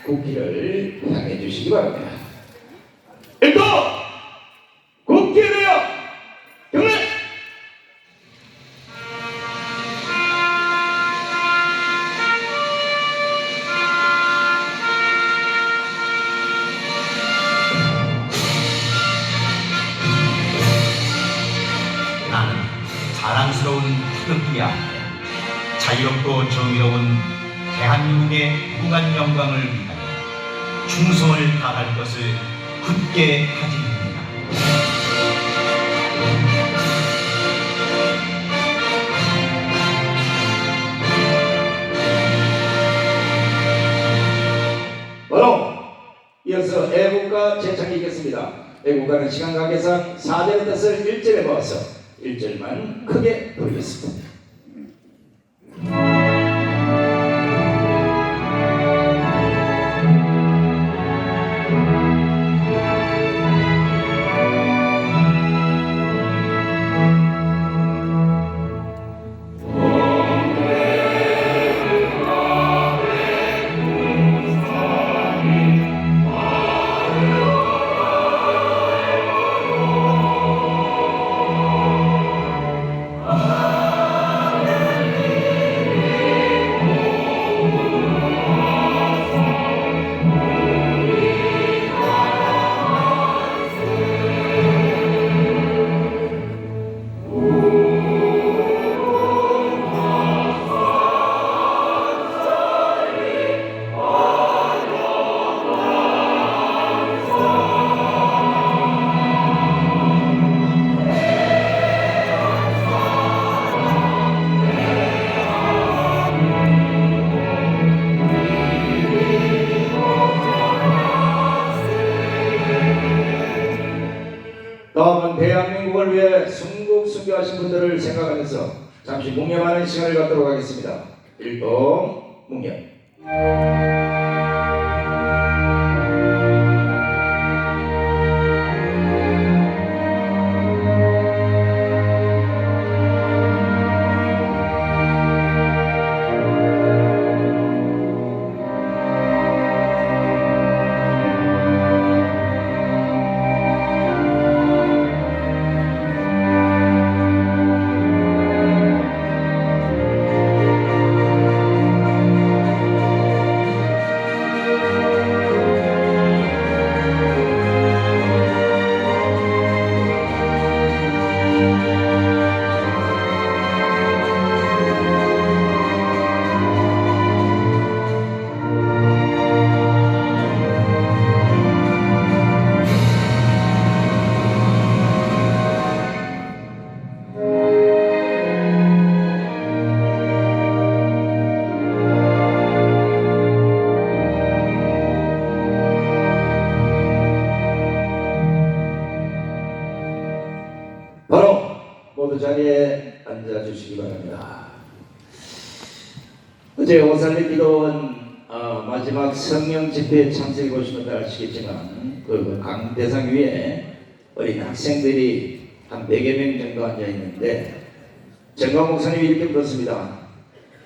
국기를 향해 주시기 바랍니다. 일도 국기에 대하여 경례! 나는 자랑스러운 태극기 앞에 자유롭고 정의로운 대한민국의 무한 영광을 위하여 충성을 다할 것을 굳게 다짐합니다. 바로 이어서 애국가 제창이겠습니다. 애국가는 시간 관계상 4절의 뜻을 1절에 모아서 1절만 크게 부르겠습니다. 다음은 대한민국을 위해 순국순교하신 분들을 생각하면서 잠시 묵념하는 시간을 갖도록 하겠습니다. 일동 묵념. 바로 모두 자리에 앉아주시기 바랍니다. 어제 오살리 기도원 마지막 성령 집회에 참석해 보신 분들 아시겠지만 그 강대상 위에 어린 학생들이 한 100여 명 정도 앉아 있는데 정광 목사님이 이렇게 물었습니다.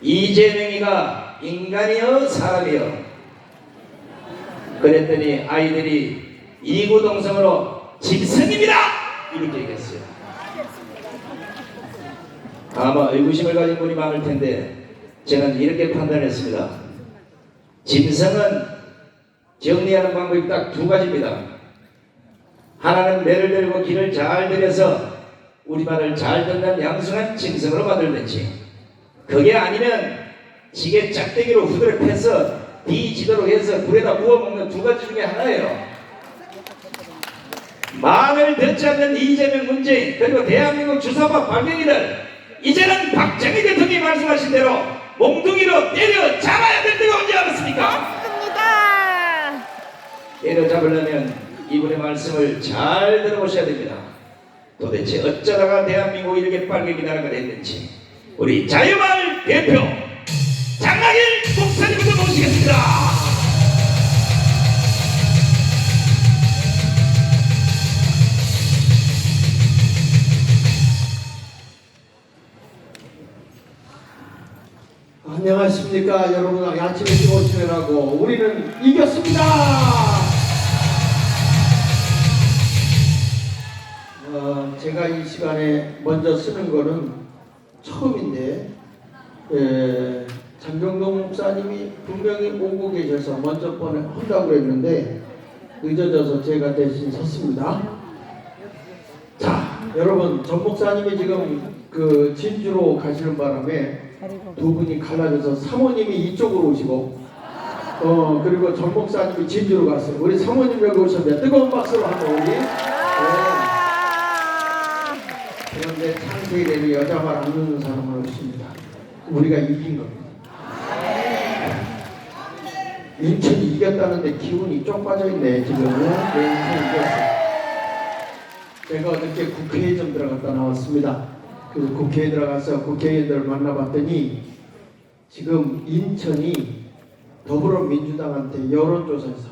이재명이가 인간이여 사람이여? 그랬더니 아이들이 이구동성으로 짐승입니다! 이렇게 얘기했어요. 아마 의구심을 가진 분이 많을 텐데 저는 이렇게 판단했습니다. 짐승은 정리하는 방법이 딱 두 가지입니다. 하나는 매를 들고 길을 잘 들여서 우리 말을 잘 듣는 양순한 짐승으로 만들든지, 그게 아니면 지게 짝대기로 후드를 패서 뒤지도록 해서 불에다 구워 먹는 두 가지 중에 하나예요. 마음을 듣지 않는 이재명 문재인 그리고 대한민국 주사파 발명이들, 이제는 박정희 대통령이 말씀하신 대로 몽둥이로 때려 잡아야 될 때가 언제 알았습니까? 맞습니다. 때려 잡으려면 이분의 말씀을 잘 들어보셔야 됩니다. 도대체 어쩌다가 대한민국이 이렇게 빨갱이 나라가 됐는지 우리 자유마을 대표 장학일 목사님부터 모시겠습니다. 안녕하십니까. 안녕하십니까 여러분. 아침에 오시느라고 우리는 이겼습니다. 제가 이 시간에 먼저 쓰는 거는 처음인데 장정동 목사님이 분명히 오고 계셔서 먼저 한다고 했는데 늦어져서 제가 대신 섰습니다. 자, 여러분, 전 목사님이 지금 그 진주로 가시는 바람에 두 분이 갈라져서 사모님이 이쪽으로 오시고 그리고 전 목사님이 진주로 갔어요. 우리 사모님 여기 오셨는데 뜨거운 박수로 한번 우리. 그런데 창세일에는 여자 말 안 듣는 사람은 없습니다. 우리가 이긴 겁니다. 인천이 이겼다는데 기운이 쪽 빠져있네 지금은. 인천이 이겼어. 제가 어저께 국회에 좀 들어갔다 나왔습니다. 그래서 국회에 들어가서 국회의원들을 만나봤더니 지금 인천이 더불어민주당한테 여론조사에서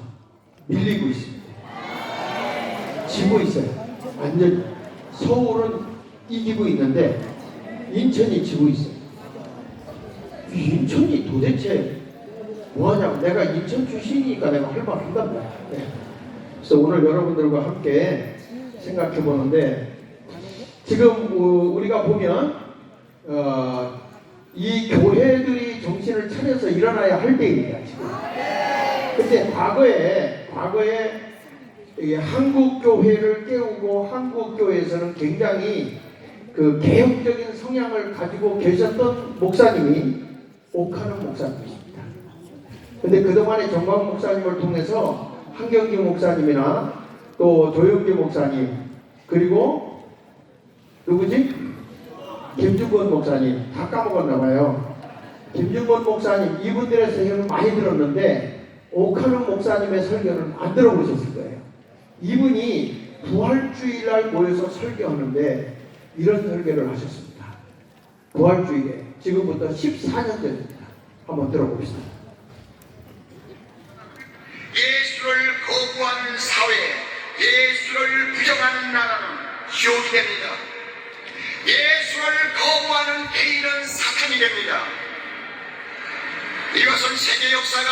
밀리고 있습니다. 지고 있어요. 완전 서울은 이기고 있는데 인천이 지고 있어요. 인천이 도대체 뭐하냐고. 내가 인천 출신이니까 내가 할 말 한답니다. 네. 그래서 오늘 여러분들과 함께 생각해 보는데 지금 우리가 보면 이 교회들이 정신을 차려서 일어나야 할 때입니다. 지금. 근데 과거에 한국 교회를 깨우고 한국 교회에서는 굉장히 그 개혁적인 성향을 가지고 계셨던 목사님이 옥하는 목사님이십니다. 근데 그동안에 정광 목사님을 통해서 한경기 목사님이나 또 조영기 목사님 그리고 누구지? 김중건 목사님 다 까먹었나 봐요. 김중건 목사님 이분들의 설교는 많이 들었는데 옥하는 목사님의 설교는 안 들어보셨을 거예요. 이분이 부활주일날 모여서 설교하는데 이런 설교를 하셨습니다. 부활주일에 지금부터 14년 전입니다. 한번 들어봅시다. 예수를 거부하는 사회, 예수를 부정하는 나라는 지옥이 됩니다. 예수를 거부하는 개인은 사탄이 됩니다. 이것은 세계 역사가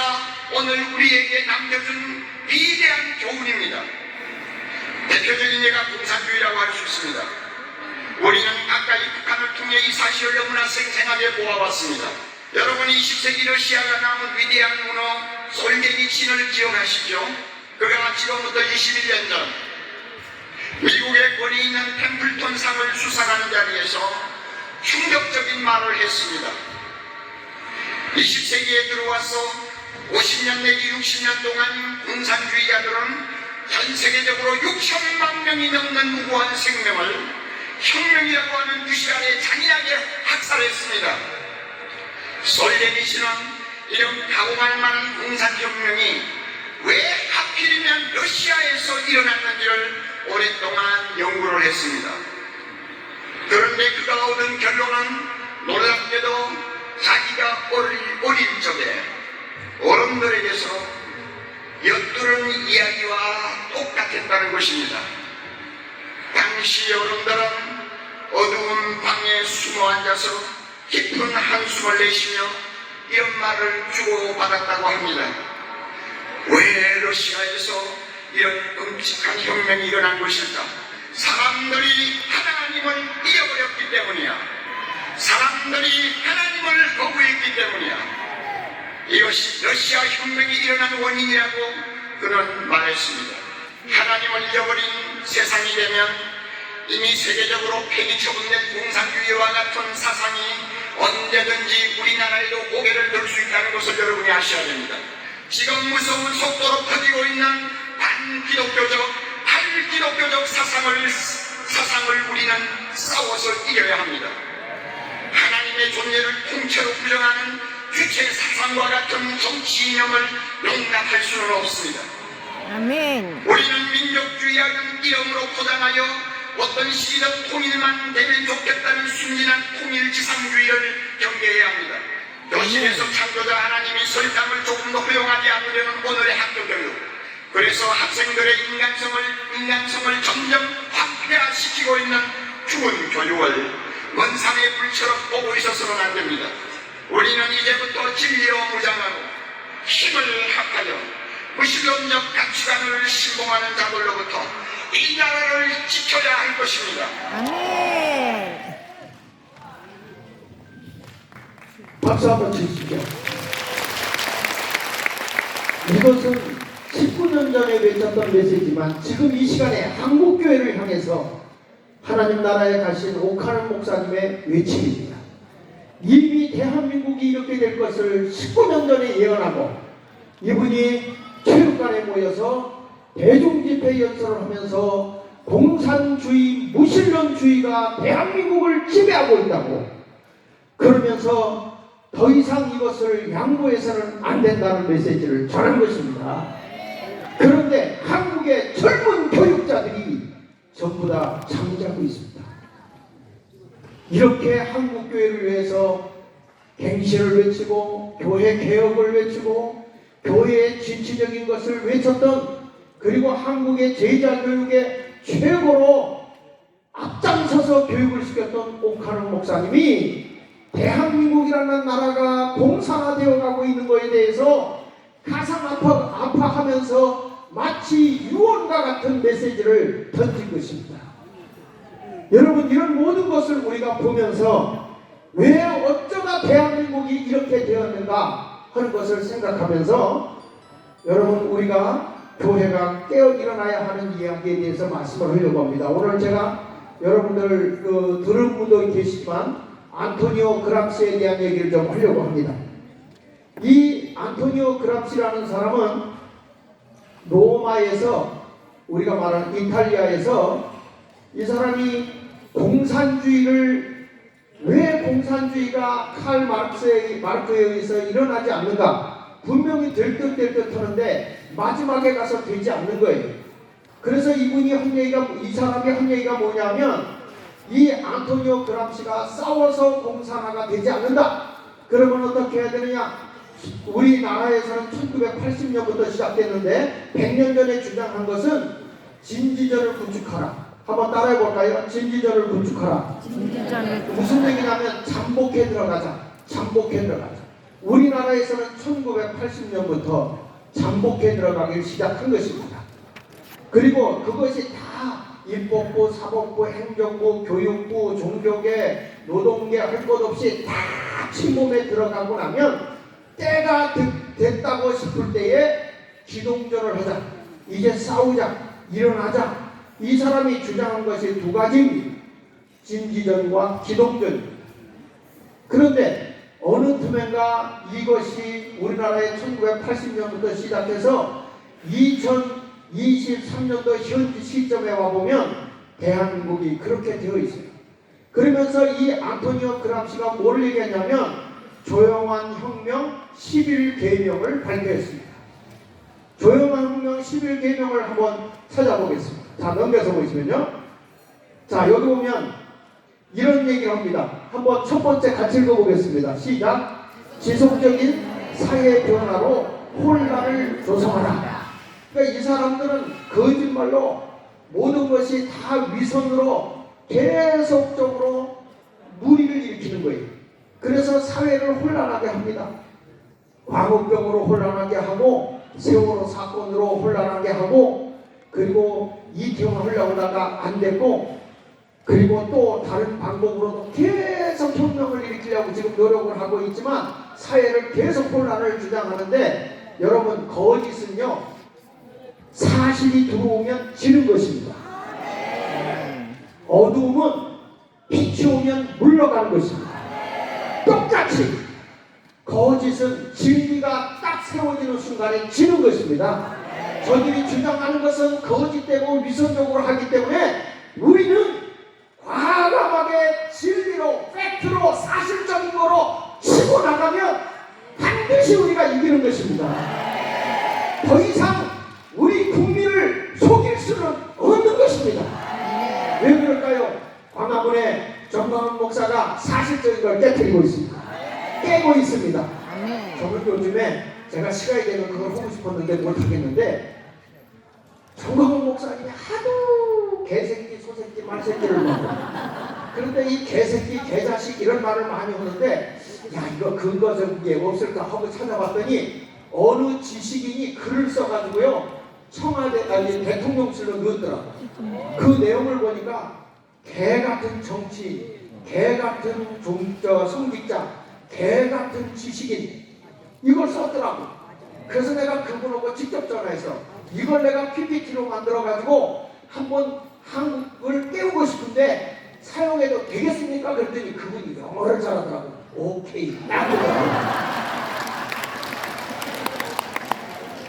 오늘 우리에게 남겨준 위대한 교훈입니다. 대표적인 예가 공산주의라고 할 수 있습니다. 우리는 아까 이 북한을 통해 이 사실을 너무나 생생하게 보아왔습니다. 여러분 20세기 러시아가 남은 위대한 문어 솔제니친을 기억하시죠? 그가 지금부터 21년 전 미국의 권위 있는 템플턴 상을 수상하는 자리에서 충격적인 말을 했습니다. 20세기에 들어와서 50년 내지 60년 동안 공산주의자들은 전 세계적으로 6천만 명이 넘는 무고한 생명을 혁명이라고 하는 규시 아래 잔인하게 학살했습니다. 솔제니친은 이런 가공할 만한 공산혁명이 왜 하필이면 러시아에서 일어났는지를 오랫동안 연구를 했습니다. 그런데 그가 얻은 결론은 놀랍게도 자기가 어릴 적에 어른들에게서 엿들은 이야기와 똑같았다는 것입니다. 당시 어른들은 어두운 방에 숨어 앉아서 깊은 한숨을 내쉬며 이런 말을 주고받았다고 합니다. 왜 러시아에서 이런 끔찍한 혁명이 일어난 것일까? 사람들이 하나님을 잃어버렸기 때문이야. 사람들이 하나님을 거부했기 때문이야. 이것이 러시아 혁명이 일어난 원인이라고 그는 말했습니다. 하나님을 잃어버린 세상이 되면 이미 세계적으로 폐기 처분된 공산주의와 같은 사상이 언제든지 우리나라에도 고개를 들 수 있다는 것을 여러분이 아셔야 됩니다. 지금 무서운 속도로 퍼지고 있는 반기독교적, 탈기독교적 사상을 우리는 싸워서 이겨야 합니다. 하나님의 존재를 통째로 부정하는 주체 사상과 같은 정치 이념을 용납할 수는 없습니다. 아멘. 우리는 민족주의라는 이름으로 포장하여 어떤 시기든 통일만 되면 좋겠다는 순진한 통일지상주의를 경계해야 합니다. 도시에서 창조자 하나님이 설탕을 조금도 허용하지 않으려는 오늘의 학교교육. 그래서 학생들의 인간성을 점점 황폐화시키고 있는 죽은 교육을 먼 산의 불처럼 보고 있어서는 안 됩니다. 우리는 이제부터 진리로 무장하고 힘을 합하여 무신론적 가치관을 신봉하는 자들로부터 이 나라를 지켜야 할 것입니다. 아멘. 박수 한번 치시죠. 이것은 19년 전에 외쳤던 메시지만 지금 이 시간에 한국교회를 향해서 하나님 나라에 가신 오카는 목사님의 외침입니다. 이미 대한민국이 이렇게 될 것을 19년 전에 예언하고 이분이 체육관에 모여서 대중집회 연설을 하면서 공산주의, 무신론주의가 대한민국을 지배하고 있다고 그러면서 더 이상 이것을 양보해서는 안 된다는 메시지를 전한 것입니다. 그런데 한국의 젊은 교육자들이 전부 다 잠자고 있습니다. 이렇게 한국교회를 위해서 갱신을 외치고 교회 개혁을 외치고 교회의 진취적인 것을 외쳤던 그리고 한국의 제자교육의 최고로 앞장서서 교육을 시켰던 오카는 목사님이 대한민국이라는 나라가 공산화되어 가고 있는 것에 대해서 가슴 아파하면서 마치 유언과 같은 메시지를 던진 것입니다. 여러분, 이런 모든 것을 우리가 보면서 왜 어쩌다 대한민국이 이렇게 되었는가 하는 것을 생각하면서 여러분, 우리가 교회가 깨어 일어나야 하는 이야기에 대해서 말씀을 하려고 합니다. 오늘 제가 여러분들 들은 분도 계시지만 안토니오 그람시에 대한 얘기를 좀 하려고 합니다. 이 안토니오 그람시라는 사람은 로마에서, 우리가 말하는 이탈리아에서, 이 사람이 공산주의를, 왜 공산주의가 칼 마르크스에 의해서 일어나지 않는가, 분명히 될 듯 하는데 마지막에 가서 되지 않는 거예요. 그래서 이 사람이 한 얘기가 뭐냐면, 이 안토니오 그람시가 싸워서 공산화가 되지 않는다. 그러면 어떻게 해야 되느냐? 우리나라에서는 1980년부터 시작됐는데 100년 전에 주장한 것은 진지전을 구축하라. 한번 따라해 볼까요? 진지전을 구축하라. 무슨 얘기냐면 잠복해 들어가자. 우리나라에서는 1980년부터 잠복해 들어가기 시작한 것입니다. 그리고 그것이 다 입법부, 사법부, 행정부, 교육부, 종교계, 노동계 할 것 없이 다 침범에 들어가고 나면 때가 됐다고 싶을 때에 기동전을 하자. 이제 싸우자. 일어나자. 이 사람이 주장한 것이 두 가지입니다. 진지전과 기동전. 그런데 어느 틈엔가 이것이 우리나라에 1980년부터 시작해서 2023년도 현지 시점에 와보면 대한민국이 그렇게 되어 있어요. 그러면서 이 안토니오 그람시가 뭘 얘기했냐면 조용한 혁명 11계명을 발표했습니다. 조용한 혁명 11계명을 한번 찾아보겠습니다. 자, 넘겨서 보시면요. 자, 여기 보면 이런 얘기를 합니다. 한번 첫 번째 같이 읽어보겠습니다. 시작. 지속적인 사회 변화로 혼란을 조성하라. 그러니까 이 사람들은 거짓말로 모든 것이 다 위선으로 계속적으로 무리를 일으키는 거예요. 그래서 사회를 혼란하게 합니다. 광우병으로 혼란하게 하고 세월호 사건으로 혼란하게 하고 그리고 이태원 하려고 하다가 안 됐고 그리고 또 다른 방법으로도 계속 혁명을 일으키려고 지금 노력을 하고 있지만 사회를 계속 혼란을 주장하는데 여러분, 거짓은요 사실이 들어오면 지는 것입니다. 어두움은 빛이 오면 물러가는 것입니다. 똑같이 거짓은 진리가 딱 세워지는 순간에 지는 것입니다. 저들이 주장하는 것은 거짓되고 위선적으로 하기 때문에 우리는 과감하게 진리로, 팩트로, 사실적인 거로 치고 나가면 반드시 우리가 이기는 것입니다. 더 이상 우리 국민을 속일 수는 없는 것입니다. 왜 그럴까요? 광화문에 정광훈 목사가 사실적인 걸 깨뜨리고 있습니다. 깨고 있습니다. 저는 요즘에 제가 시간이 되면 그걸 하고 싶었는데 못하겠는데 정광훈 목사님이 하도 개새끼, 소새끼, 말새끼를 먹고 그런데 이 개새끼, 개자식 이런 말을 많이 하는데 야 이거 근거적인 게 없을까 하고 찾아봤더니 어느 지식인이 글을 써가지고요 청와대 아니 대통령실로 넣었더라고요. 그 내용을 보니까 개 같은 정치인, 개 같은 성직자, 개 같은 지식인 이걸 썼더라고. 그래서 내가 그분하고 직접 전화해서 이걸 내가 PPT로 만들어가지고 한번 한국을 깨우고 싶은데 사용해도 되겠습니까? 그랬더니 그분이 영어를 잘하더라고. 오케이.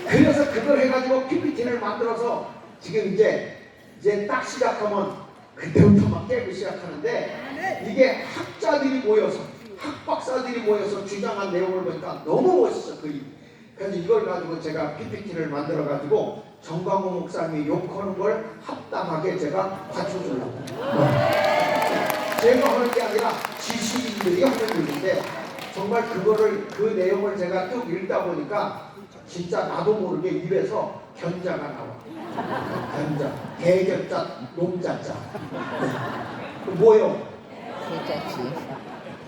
그래서 그걸 해가지고 PPT를 만들어서 지금 이제 딱 시작하면 그때부터 막 깨고 시작하는데 이게 학자들이 모여서 학박사들이 모여서 주장한 내용을 보니까 너무 멋있어 글이. 그래서 이걸 가지고 제가 PPT를 만들어 가지고 정광호 목사님이 욕하는 걸 합당하게 제가 받쳐주려고. 제가 하는 게 아니라 지식인들이 하는 일인데 정말 그거를 그 내용을 제가 쭉 읽다 보니까 진짜 나도 모르게 입에서 견자가 나와. 견자, 개견자, 놈자자. 뭐요? 개자지.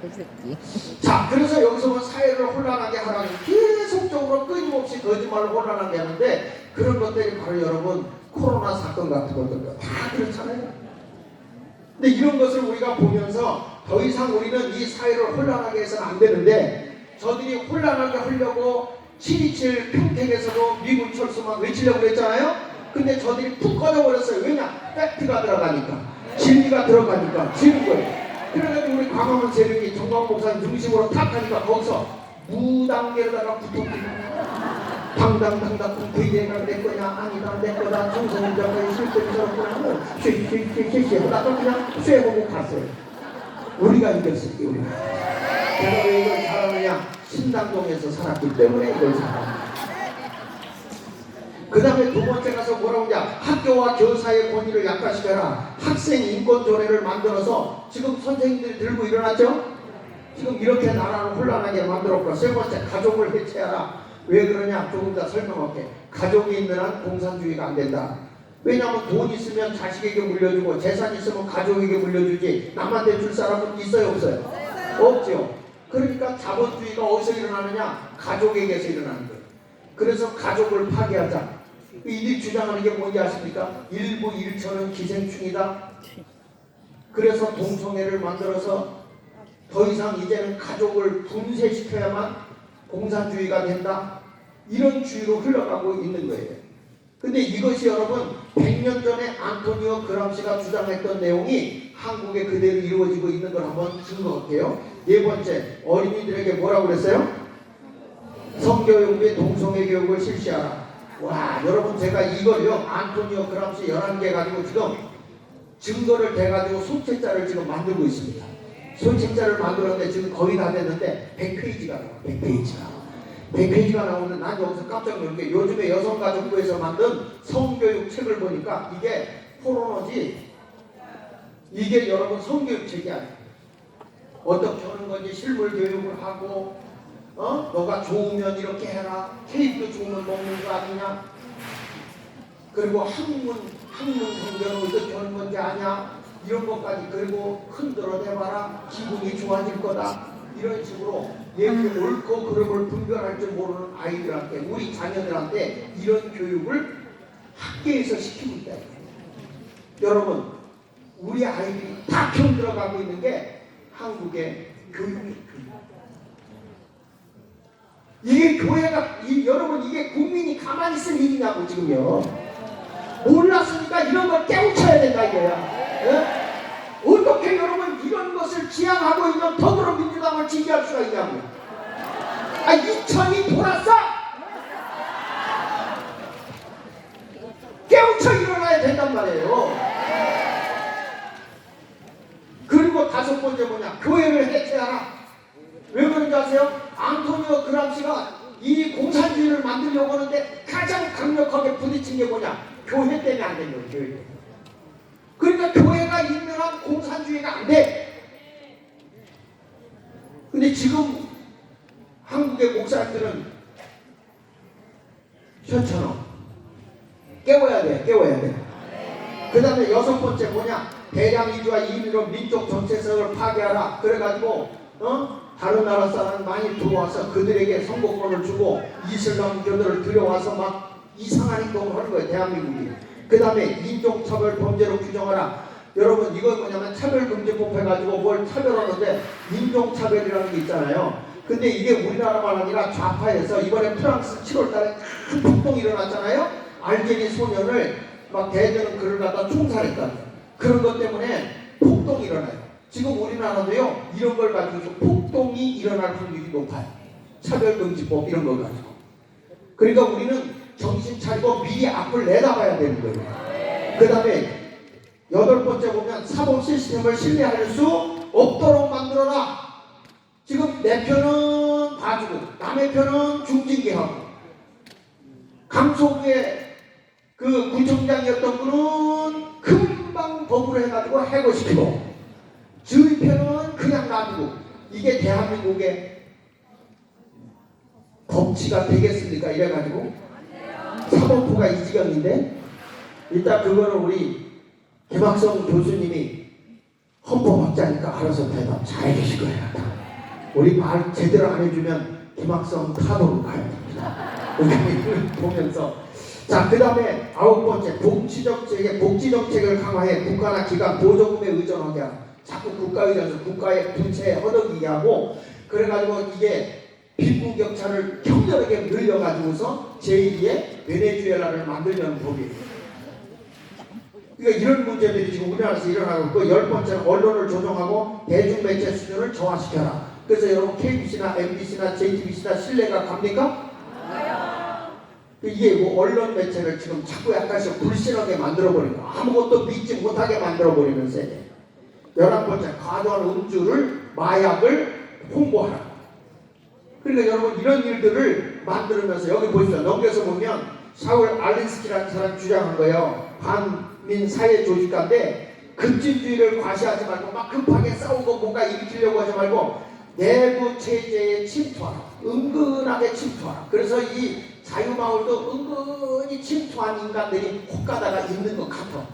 개새끼. 자, 그래서 여기서 뭐 사회를 혼란하게 하라는 계속적으로 끊임없이 거짓말을 혼란하게 하는데 그런 것들이 바로 여러분 코로나 사건 같은 것들 다 그렇잖아요. 근데 이런 것을 우리가 보면서 더 이상 우리는 이 사회를 혼란하게 해서는 안 되는데 저들이 혼란하게 하려고 7.27 평택에서도 미군 철수만 외치려고 그랬잖아요. 근데 저들이 푹 꺼져버렸어요. 왜냐? 팩트가 들어가니까 진리가 들어가니까 지는 거예요. 그래가지고 우리 광화문 세력이 정광호 목사님 중심으로 탁 하니까 거기서 무단계로다가 붙었거든요. 당당당당 국회의회가 내 거냐 아니다 내 거다 정성훈자까지 실제로 저렇구나 쉐쉐쉐쉐 하다가 그냥 쉐보고 갔어요. 우리가 이겼어요. 우리가. 내가 왜 이걸 잘하느냐? 신당동에서 살았기 때문에 이걸 잘합니다. 그 다음에 두 번째 가서 뭐라고 하냐? 학교와 교사의 권위를 약화시켜라. 학생 인권 조례를 만들어서 지금 선생님들이 들고 일어났죠? 지금 이렇게 나라를 혼란하게 만들었고 세 번째 가족을 해체하라. 왜 그러냐? 조금 더 설명할게. 가족이 있는 한 공산주의가 안 된다. 왜냐하면 돈 있으면 자식에게 물려주고 재산 있으면 가족에게 물려주지 남한테 줄 사람은 있어요 없어요? 없죠. 그러니까 자본주의가 어디서 일어나느냐? 가족에게서 일어나는 거예요. 그래서 가족을 파괴하자. 이들이 주장하는 게 뭔지 아십니까? 일부 일처는 기생충이다. 그래서 동성애를 만들어서 더 이상 이제는 가족을 분쇄시켜야만 공산주의가 된다. 이런 주의로 흘러가고 있는 거예요. 근데 이것이 여러분 100년 전에 안토니오 그람시가 주장했던 내용이 한국에 그대로 이루어지고 있는 걸 한번 증거할게요. 네 번째, 어린이들에게 뭐라고 그랬어요? 성교육 및 동성애 교육을 실시하라. 와, 여러분 제가 이걸요 안토니오 그람시 11개 가지고 지금 증거를 대가지고 소책자를 지금 만들고 있습니다. 소책자를 만들었는데 지금 거의 다 됐는데 100페이지가 나와. 100페이지가 나오는데 난 여기서 깜짝 놀란 게 요즘에 여성가족부에서 만든 성교육 책을 보니까 이게 포르노지 이게 여러분 성교육 책이 아니에요. 어떻게 하는 건지 실물 교육을 하고 너가 좋으면 이렇게 해라. 케이크도 좋으면 먹는 거 아니냐. 그리고 학문 성경은 어떻게 하는 건지 아냐. 이런 것까지 그리고 흔들어 대봐라. 기분이 좋아질 거다. 이런 식으로 얘기 옳고 그름을 분별할 줄 모르는 아이들한테 우리 자녀들한테 이런 교육을 학교에서 시키고 있다. 여러분 우리 아이들이 다 편들어가고 있는 게 한국의 교육입니다. 이게 교회가 여러분 이게 국민이 가만히 있을 일이냐고 지금요. 몰랐으니까 이런 걸 깨우쳐야 된다 이거야. 예? 어떻게 여러분 이런 것을 지향하고 있는 더불어민주당을 지지할 수가 있냐고. 이천이 돌았어. 깨우쳐 일어나야 된단 말이에요. 그리고 다섯 번째 뭐냐? 교회를 해체하라. 왜 그런지 아세요? 안토니오 그람시가 이 공산주의를 만들려고 하는데 가장 강력하게 부딪힌 게 뭐냐? 교회 때문에 안 된 거예요. 교회 때문에. 그러니까 교회가 있는 한 공산주의가 안 돼. 근데 지금 한국의 목사님들은 현처럼 깨워야 돼. 그 다음에 여섯 번째 뭐냐? 대량 이주와 임의로 민족 정체성을 파괴하라. 그래가지고 다른 나라 사람 많이 들어와서 그들에게 선거권을 주고 이슬람교들을 들여와서 막 이상한 행동을 하는 거예요, 대한민국이. 그 다음에 인종차별 범죄로 규정하라. 여러분, 이건 뭐냐면 차별금지법 해가지고 뭘 차별하는데 인종차별이라는 게 있잖아요. 근데 이게 우리나라만 아니라 좌파에서 이번에 프랑스 7월달에 큰 폭동이 일어났잖아요. 알제리 소년을 막 대드는 글을 갖다 총살했다. 그런 것 때문에 폭동이 일어나요. 지금 우리나라도요, 이런 걸 가지고 폭동이 일어날 확률이 높아요. 차별금지법 이런 걸 가지고. 그러니까 우리는 정신 차리고 미리 앞을 내다봐야 되는 거예요. 그 다음에 8번째 보면 사법 시스템을 신뢰할 수 없도록 만들어라. 지금 내 편은 봐주고 남의 편은 중징계하고, 강서구의 그 구청장이었던 분은 금방 법으로 해가지고 해고시키고, 저희 편은 그냥 놔두고, 이게 대한민국의 법치가 되겠습니까? 이래가지고 사법부가 이 지경인데, 일단 그거는 우리 김학성 교수님이 헌법학자니까 알아서 대답 잘 해주실 거예요. 우리 말 제대로 안 해주면 김학성 타도로 가야 됩니다. 이걸 보면서, 자, 그 다음에 9번째, 복지정책을 강화해 국가나 기관 보조금에 의존하게 하라. 자꾸 국가에 의존해서 국가의 부채 허덕이게 하고, 그래가지고 이게 빈부격차를 격렬하게 늘려가지고서 제2의 베네수엘라를 만들려는 법이에요. 그러니까 이런 문제들이 지금 우리나라에서 일어나고 있고, 10번째는 언론을 조정하고 대중매체 수준을 저하시켜라. 그래서 여러분 KBC나 MBC나 JTBC나 신뢰가 갑니까? 이게 뭐 언론 매체를 지금 자꾸 약간씩 불신하게 만들어버리는 거, 아무것도 믿지 못하게 만들어버리는 세대. 11번째, 과도한 음주를, 마약을 홍보하라. 그러니까 여러분 이런 일들을 만들면서, 여기 보십시오. 넘겨서 보면 샤울 알린스키라는 사람이 주장한 거예요. 반민 사회 조직가인데, 급진주의를 과시하지 말고 막 급하게 싸우고 뭔가 일으키려고 하지 말고 내부 체제에 침투하라. 은근하게 침투하라. 그래서 이 자유마을도 은근히 침투한 인간들이 혹가다가 있는 것 같아.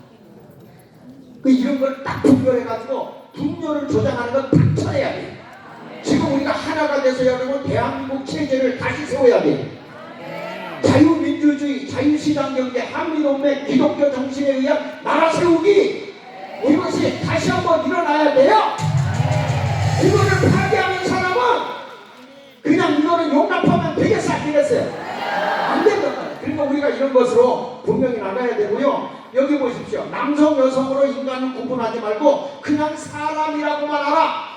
이런 걸 딱 분별해가지고 분열을 조장하는 건 닥쳐내야 돼. 지금 우리가 하나가 돼서 여러분 대한민국 체제를 다시 세워야 돼. 자유민주주의, 자유시장 경제, 한미동맹, 기독교 정신에 의한 나라 세우기, 이것이 다시 한번 일어나야 돼요. 이거를 파괴하는 사람은 그냥 이거는 용납하면 되겠어, 안 되겠어요? 안 된단 말이에요. 그러니까 우리가 이런 것으로 분명히 나가야 되고요. 여기 보십시오. 남성, 여성으로 인간을 구분하지 말고 그냥 사람이라고만 하라.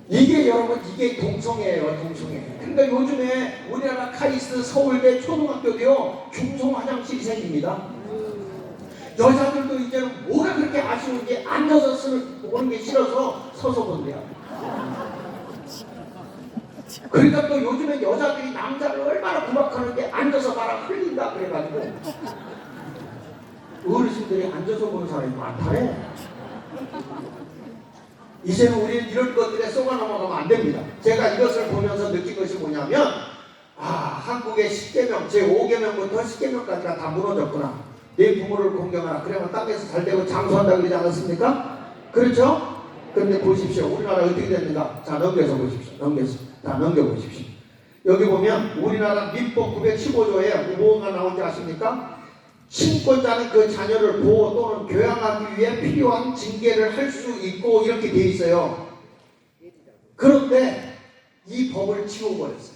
이게 여러분, 이게 동성애예요, 동성애. 그러니까 요즘에 우리나라 카이스트 서울대 초등학교도요, 중성 화장실이 생깁니다. 여자들도 이제는 뭐가 그렇게 아쉬운지 앉아서 보는 게 싫어서 서서 본대요. 그러니까 또 요즘에 여자들이 남자를 얼마나 구박하는데 앉아서 봐라 흘린다 그래가지고 어르신들이 앉아서 보는 사람이 많다네. 이제는 우리는 이런 것들에 쏘가 넘어가면 안 됩니다. 제가 이것을 보면서 느낀 것이 뭐냐면, 한국의 10계명, 제5계명부터 10계명까지가 다 무너졌구나. 내 부모를 공경하라. 그러면 땅에서 잘 되고 장수한다 그러지 않았습니까? 그렇죠? 그런데 보십시오. 우리나라 어떻게 됩니까? 자, 넘겨서 보십시오. 넘겨보십시오. 여기 보면 우리나라 민법 915조에 뭐가 나온지 아십니까? 친권자는 그 자녀를 보호 또는 교양하기 위해 필요한 징계를 할 수 있고, 이렇게 돼 있어요. 그런데 이 법을 지워버렸어요.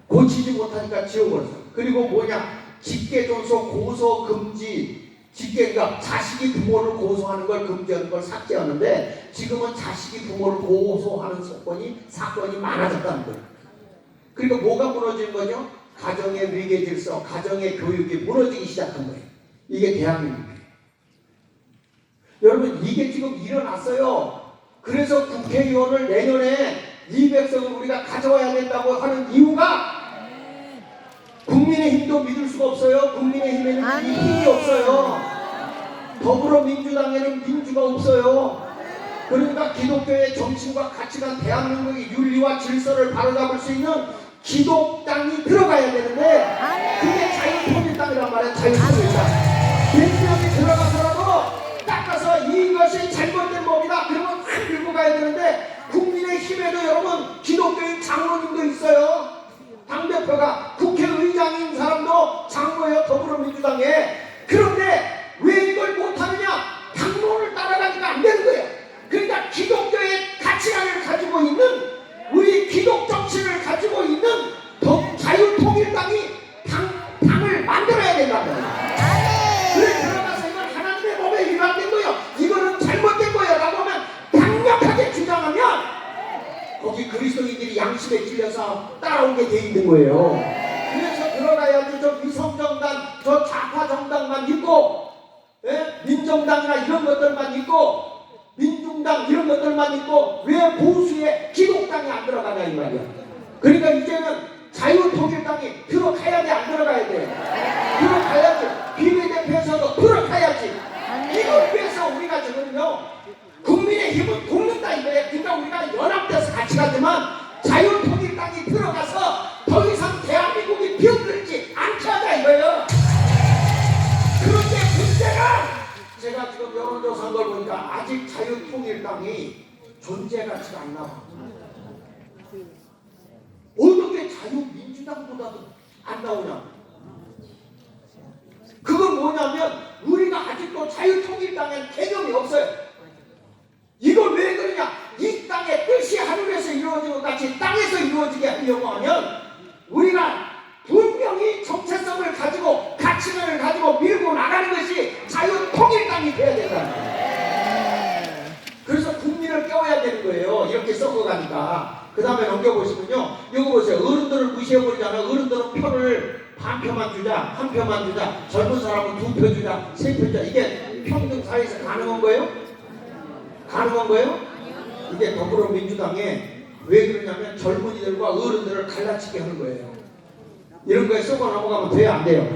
고치지 못하니까 지워버렸어요. 그리고 뭐냐? 직계존속 고소 금지, 직계가 자식이 부모를 고소하는 걸 금지하는 걸 삭제하는데, 지금은 자식이 부모를 고소하는 사건이 많아졌다는 거예요. 그러니까 뭐가 무너지는 거죠? 가정의 위계 질서, 가정의 교육이 무너지기 시작한 거예요. 이게 대한민국이에요. 여러분, 이게 지금 일어났어요. 그래서 국회의원을 내년에 200석을 우리가 가져와야 된다고 하는 이유가, 국민의힘도 믿을 수가 없어요. 국민의힘에는 힘이 없어요. 더불어민주당에는 민주가 없어요. 그러니까 기독교의 정신과 가치관, 대한민국의 윤리와 질서를 바로잡을 수 있는 기독당이 들어가야 되는데, 그게 자유통일당이란 말이에요. 자유통일당. 민주당이 들어가서라도 닦아서 이것이 잘못된 법이다 그러면 확 들고 가야 되는데, 민주당에. 그런데 왜 이걸 못하느냐? 당론을 따라가니까 안 되는 거예요. 그러니까 기독교의 가치관을 가지고 있는, 우리 기독 정신을 가지고 있는 자유통일당이 당을 만들어야 된다는 거예요. 그래 들어가서 이건 하나님의 법에 위반된 거예요, 이거는 잘못된 거예요 라고 하면 강력하게 주장하면 거기 그리스도인들이 양심에 찔려서 따라오게 돼 있는 거예요. 그래서 들어가야지. 저 위성정당, 저 좌파정당만 있고, 민정당이나 이런 것들만 있고, 민중당 이런 것들만 있고, 왜 보수의 기독당이 안 들어가냐 이 말이야. 그러니까 이제는 자유통일당이 들어가야 돼, 안 들어가야 돼? 들어가야지. 비례대표에서도 들어가야지. 이걸 위해서 우리가 지금요, 국민의 힘은 돕는다 이거예요. 그러니까 우리가 연합돼서 같이 가지만 자유통일당이 들어가서 더 이상 대한민국이 병들지 않게 하자 이거예요. 그런데 문제는 제가 지금 여론조사한 걸 보니까 아직 자유통일당이 존재 가치가 안 나와. 어떻게 자유민주당보다도 안 나오냐? 그건 뭐냐면 우리가 아직도 자유통일당에 개념이 없어요. 이걸 왜 그러냐? 이 땅의 뜻이 하늘에서 이루어진 것 같이 땅에서 이루어지게 하려고 하면 우리가 분명히 정체성을 가지고 가치관을 가지고 밀고 나가는 것이 자유통일당이 돼야 된다는 거예요. 그래서 국민을 깨워야 되는 거예요. 이렇게 썩어가니까. 그 다음에 넘겨보시면요, 이거 보세요. 어른들을 무시해버리잖아. 어른들은 표를 반 표만 주자, 한 표만 주자, 젊은 사람은 2표 주자, 3표 주자. 이게 평등 사회에서 가능한 거예요? 가능한 거예요? 이게 더불어민주당에 왜 그러냐면 젊은이들과 어른들을 갈라치게 하는 거예요. 이런 거에 쏘고 넘어가면 돼요, 안 돼요?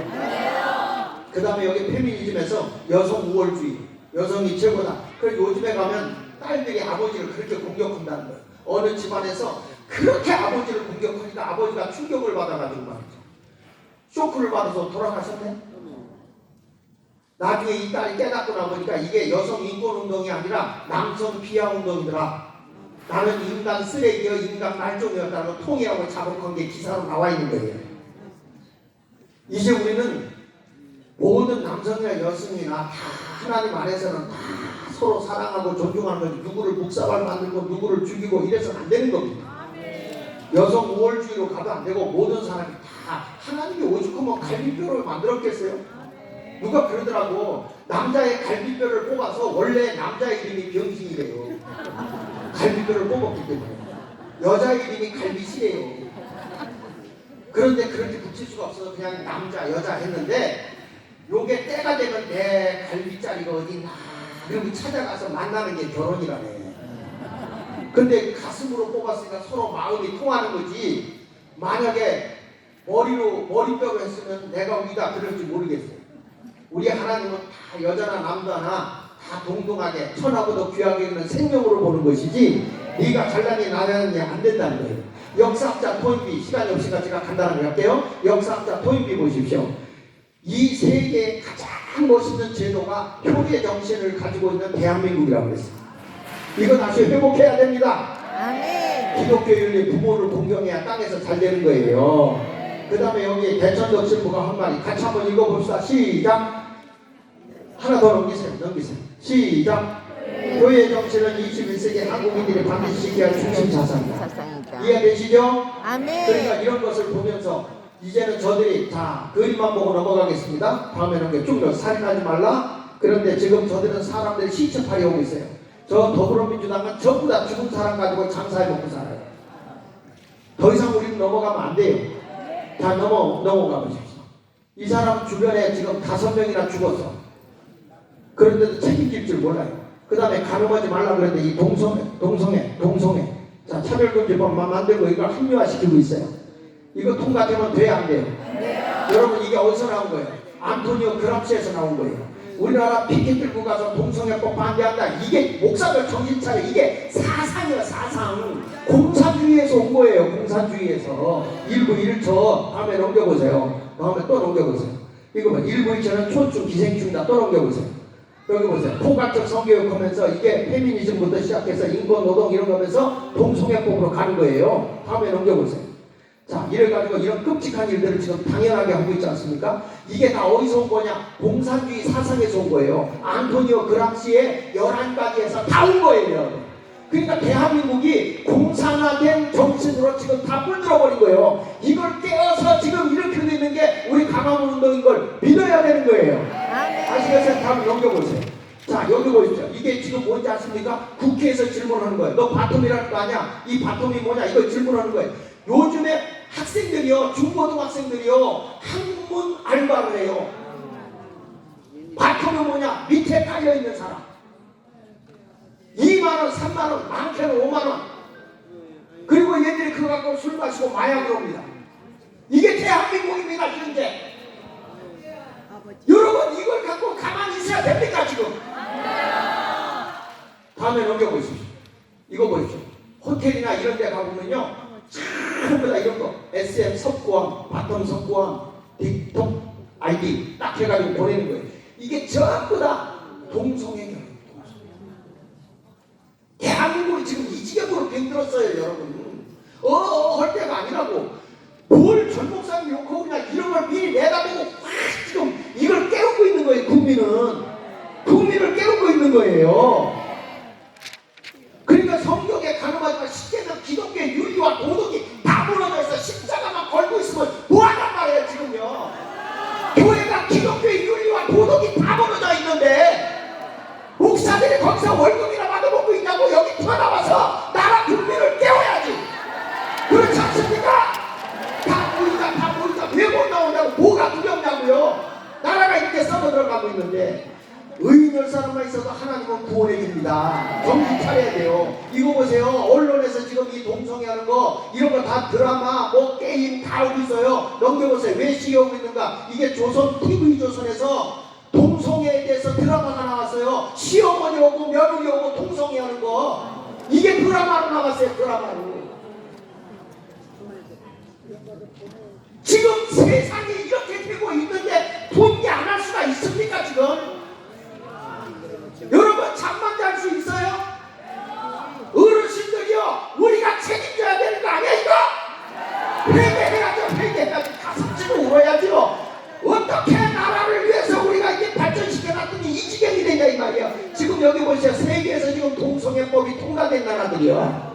그 다음에 여기 페미니즘에서 여성 우월주의, 여성이 최고다. 그래서 요즘에 가면 딸들이 아버지를 그렇게 공격한다는 거예요. 어느 집안에서 그렇게 아버지를 공격하니까 아버지가 충격을 받아가지고 말이죠, 쇼크를 받아서 돌아가셨네. 나중에 이 딸이 깨닫고 나보니까 이게 여성 인권운동이 아니라 남성 비하운동이더라. 나는 인간 쓰레기여, 인간 말종이었다고 통일하고 자복한 게 기사로 나와 있는 거예요. 이제 우리는 모든 남성이나 여성이나 다 하나님 안에서는 다 서로 사랑하고 존중하는 거지. 누구를 묵사발 만들고 누구를 죽이고 이래서는 안 되는 겁니다. 여성 우월주의로 가도 안 되고 모든 사람이 다 하나님이 오죽하면 갈비뼈를 만들었겠어요? 누가 그러더라고. 남자의 갈비뼈를 뽑아서 원래 남자 이름이 병신이래요. 갈비뼈를 뽑았기 때문에. 여자 이름이 갈비씨래요. 그런데 그렇게 붙일 수가 없어서 그냥 남자 여자 했는데, 요게 때가 되면 내 갈비자리가 어디 있나 그러고 찾아가서 만나는 게 결혼이라네. 근데 가슴으로 뽑았으니까 서로 마음이 통하는 거지. 만약에 머리뼈로 했으면 내가 위다 그럴지 모르겠어요. 우리 하나님은 다 여자나 남자나 다 동등하게 천하보다 귀하게 있는 생명으로 보는 것이지, 네가 잘나니 나냐니 안 된다는 거예요. 역사학자 토인비, 시간이 없으니까 제가 간단하게 할게요. 역사학자 토인비 보십시오. 이 세계의 가장 멋있는 제도가 효리의 정신을 가지고 있는 대한민국이라고 그랬어요. 이거 다시 회복해야 됩니다. 아멘. 기독교 윤리, 부모를 공경해야 땅에서 잘 되는 거예요. 그 다음에 여기 대천덕 신부가 한 말이 같이 한번 읽어봅시다. 시작. 하나 더 넘기세요. 시작. 교회의 정신은 21세기 한국인들이 반드시 지켜야 할 중심 자산이다. 이해되시죠? 아멘. 그러니까 이런 것을 보면서 이제는 저들이 자 그림만 보고 넘어가겠습니다. 다음에는 쭉 살인하지 말라. 그런데 지금 저들은 사람들이 시체팔이 오고 있어요. 저 더불어민주당은 전부 다 죽은 사람 가지고 장사해 먹고 살아요. 더 이상 우리는 넘어가면 안 돼요. 자 넘어가 보십시오. 이 사람 주변에 지금 5명이나 죽었어. 그런데도 책임질 줄 몰라요. 그 다음에 가늠하지 말라 그랬는데 이 동성애 자 차별금지법만 만들고 이걸 합리화시키고 있어요. 이거 통과되면 돼야 안 돼요? 여러분 이게 어디서 나온 거예요? 안토니오 그람시에서 나온 거예요. 우리나라 피켓 들고 가서 동성애법 반대한다. 이게 목사들 정신 차려. 이게 사상이야, 사상. 공산주의에서 온 거예요. 공산주의에서. 1부 1처 다음에 넘겨보세요. 다음에 또 넘겨보세요. 이거 봐. 1부 1처는 초중 기생충이다. 또 넘겨보세요. 여기 보세요. 포괄적 성교육하면서 이게 페미니즘부터 시작해서 인권 노동 이런 거면서 동성애법으로 가는 거예요. 다음에 넘겨보세요. 자, 이래가지고 이런 끔찍한 일들을 지금 당연하게 하고 있지 않습니까? 이게 다 어디서 온 거냐? 공산주의 사상에서 온 거예요. 안토니오 그람시의 11가지에서 다 온 거예요. 그러니까 대한민국이 공산화된 정신으로 지금 다 물들어버린 거예요. 이걸 깨어서 지금 일으키고 있는 게 우리 강화문 운동인 걸 믿어야 되는 거예요. 아시겠어요? 다음 넘겨보세요. 자, 여기 보십시오. 이게 지금 뭔지 아십니까? 국회에서 질문하는 거예요. 너 바텀이라는 거 아니야? 이 바텀이 뭐냐? 이거 질문하는 거예요. 요즘에 학생들이요, 중고등학생들이요, 한문 알바를 해요. 바텀은 뭐냐? 밑에 깔려있는 사람. 2만원, 3만원, 많게는 5만원. 그리고 얘들이 그거 갖고 술 마시고 마약을 합니다. 이게 대한민국입니다, 현재. 여러분, 이걸 갖고 가만히 있어야 됩니까, 지금? 다음에 넘겨보십시오. 이거 보십시오. 호텔이나 이런 데 가보면요, 전부 다 이런 거, SM 석고함, 바텀 석고함, 틱톡 아이디 딱 해가지고 보내는 거예요. 이게 전부 다 동성애녀예요. 대한민국이 지금 이 지경으로 병들었어요, 여러분. 할 때가 아니라고. 뭘 전 목사님 욕하고 그냥 이런 걸 미리 내다보고 지금 이걸 깨우고 있는 거예요, 국민은. 국민을 깨우고 있는 거예요. 그러니까 성경에 가늠하지만 십계명 기독교의 윤리와 도덕이 다 무너져 있어. 십자가만 걸고 있으면 뭐하단 말이에요, 지금요. 교회가 기독교의 윤리와 도덕이 다 무너져 있는데 목사들이 거기서 월급이나 받아먹고 있냐고. 여기 튀어나와서 나라 국민을 깨워야지. 그렇지 않습니까? 다 보이자 왜 못 나오냐고. 뭐가 두렵냐고요. 나라가 이렇게 썩어 들어가고 있는데 의인 열 사람만 있어도 하나님은 구원해 줍니다. 정신 차려야 돼요. 이거 보세요. 언론에서 지금 이 동성애하는 거 이런 거 다 드라마 뭐 게임 다 오고 있어요. 넘겨보세요. 왜 시오고 있는가. 이게 조선 TV조선에서 동성애에 대해서 드라마가 나왔어요. 시어머니 오고 며느리 오고 동성애하는 거. 이게 드라마로 나왔어요. 드라마로. 지금 세상이 이렇게 되고 있는데 분개 안 할 수가 있습니까, 지금? 여러분, 잠만 잘 수 있어요? 어르신들이요, 우리가 책임져야 되는 거 아니야, 이거? 회개해야죠. 회개해야지. 가슴 치고 울어야죠. 어떻게 나라를 위해서 우리가 이게 발전시켜놨더니 이 지경이 되냐, 이 말이야. 지금 여기 보세요. 세계에서 지금 동성애법이 통과된 나라들이요.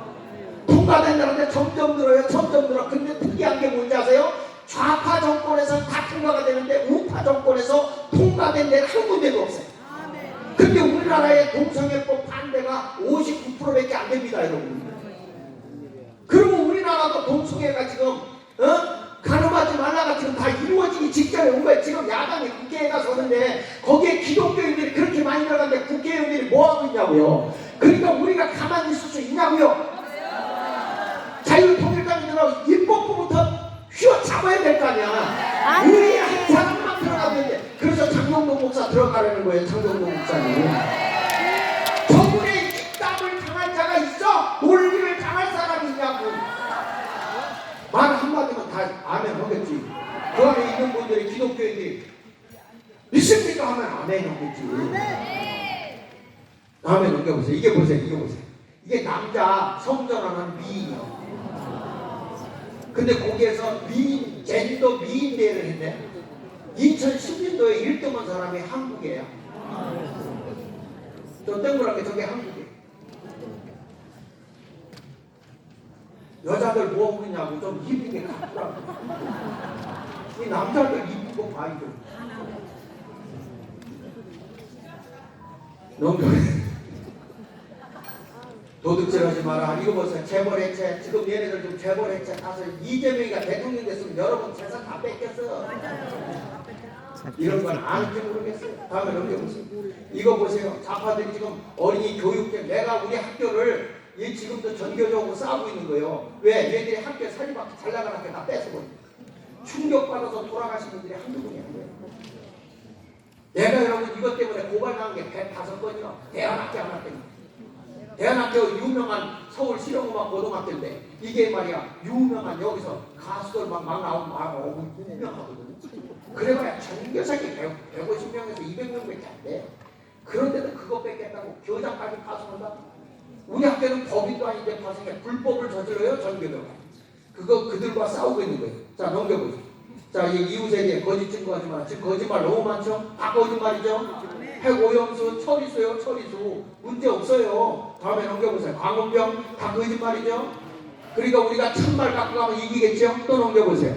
통과된 나라인데 점점 늘어요. 점점 늘어. 근데 특이한 게 뭔지 아세요? 좌파 정권에서 다 통과가 되는데 우파 정권에서 통과된 데는 한 군데도 없어요. 근데 우리나라의 동성애법 반대가 59%밖에 안 됩니다, 여러분. 그리고 우리나라도 동성애가 지금 가늠하지 말라가 지금 다 이루어지기 직전에 온 거예요. 지금 야당이 국회에 가서는데 거기에 기독교인들이 그렇게 많이 들어갔는데 국회의원들이 뭐 하고 있냐고요. 그러니까 우리가 가만히 있을 수 있냐고요. 자유통일당이들하고 입법부부터 휘어잡아야 될 거 아니야. 우리 한 사람만 들어가면 되는데. 그래서 장경동 목사 들어가려는 거예요. 장경동 목사님. 저분의 입담을 당할 자가 있어? 논리를 당할 사람이 있냐고. 말 한마디면 다 아멘 하겠지. 그 안에 있는 분들이 기독교인들이 믿습니까 하면 아멘 하겠지. 다음에 넘겨보세요. 이게 보세요. 이게 보세요. 이게 남자 성전하는 미인이요. 근데 거기에서 미인, 젠더 미인 대회를 했네. 2010년도에 1등한 사람이 한국이에요. 저 동그랗게 저게 한국이에요. 여자들 뭐 하고 있냐고. 좀 이쁘게 갖더라고. 이 남자들 이쁜 거 봐, 이거. 넘겨. 도둑질하지 마라. 이거 보세요. 재벌해체. 지금 얘네들 좀 재벌해체 가서 이재명이가 대통령 됐으면 여러분 재산 다 뺏겼어. 이런 건 아는지 모르겠어요. 다음에 넘겨보세요. 이거 보세요. 좌파들이 지금 어린이 교육제 내가 우리 학교를 지금도 전교조하고 싸우고 있는 거예요. 왜? 얘들이 학교 사립학교 잘 나가는 학교 다 뺏어버려. 충격받아서 돌아가신 분들이 한두 분이 아니에요. 내가 여러분 이것 때문에 고발당한 게 105건이요. 대안학교 하나 때문에. 대안학교 유명한 서울 실용음악 고등학교인데 이게 말이야 유명한 여기서 가수들 막 나오고 막 유명하거든. 그래봐야 전교생이 150명에서 200명밖에 안 돼. 그런데도 그거 뺏겠다고 교장까지 파송한다. 우리 학교는 법인도 아닌데 파송해. 불법을 저질러요 전교조가. 그거 그들과 싸우고 있는 거예요. 자, 넘겨보세요. 자, 이 이웃에게 거짓 증거하지 마라. 지금 거짓말 너무 많죠? 다 거짓말이죠? 핵오염수, 처리수요, 처리수. 문제 없어요. 다음에 넘겨보세요. 광우병, 다 거짓말이죠? 그러니까 우리가 참말 갖고 가면 이기겠죠? 또 넘겨보세요.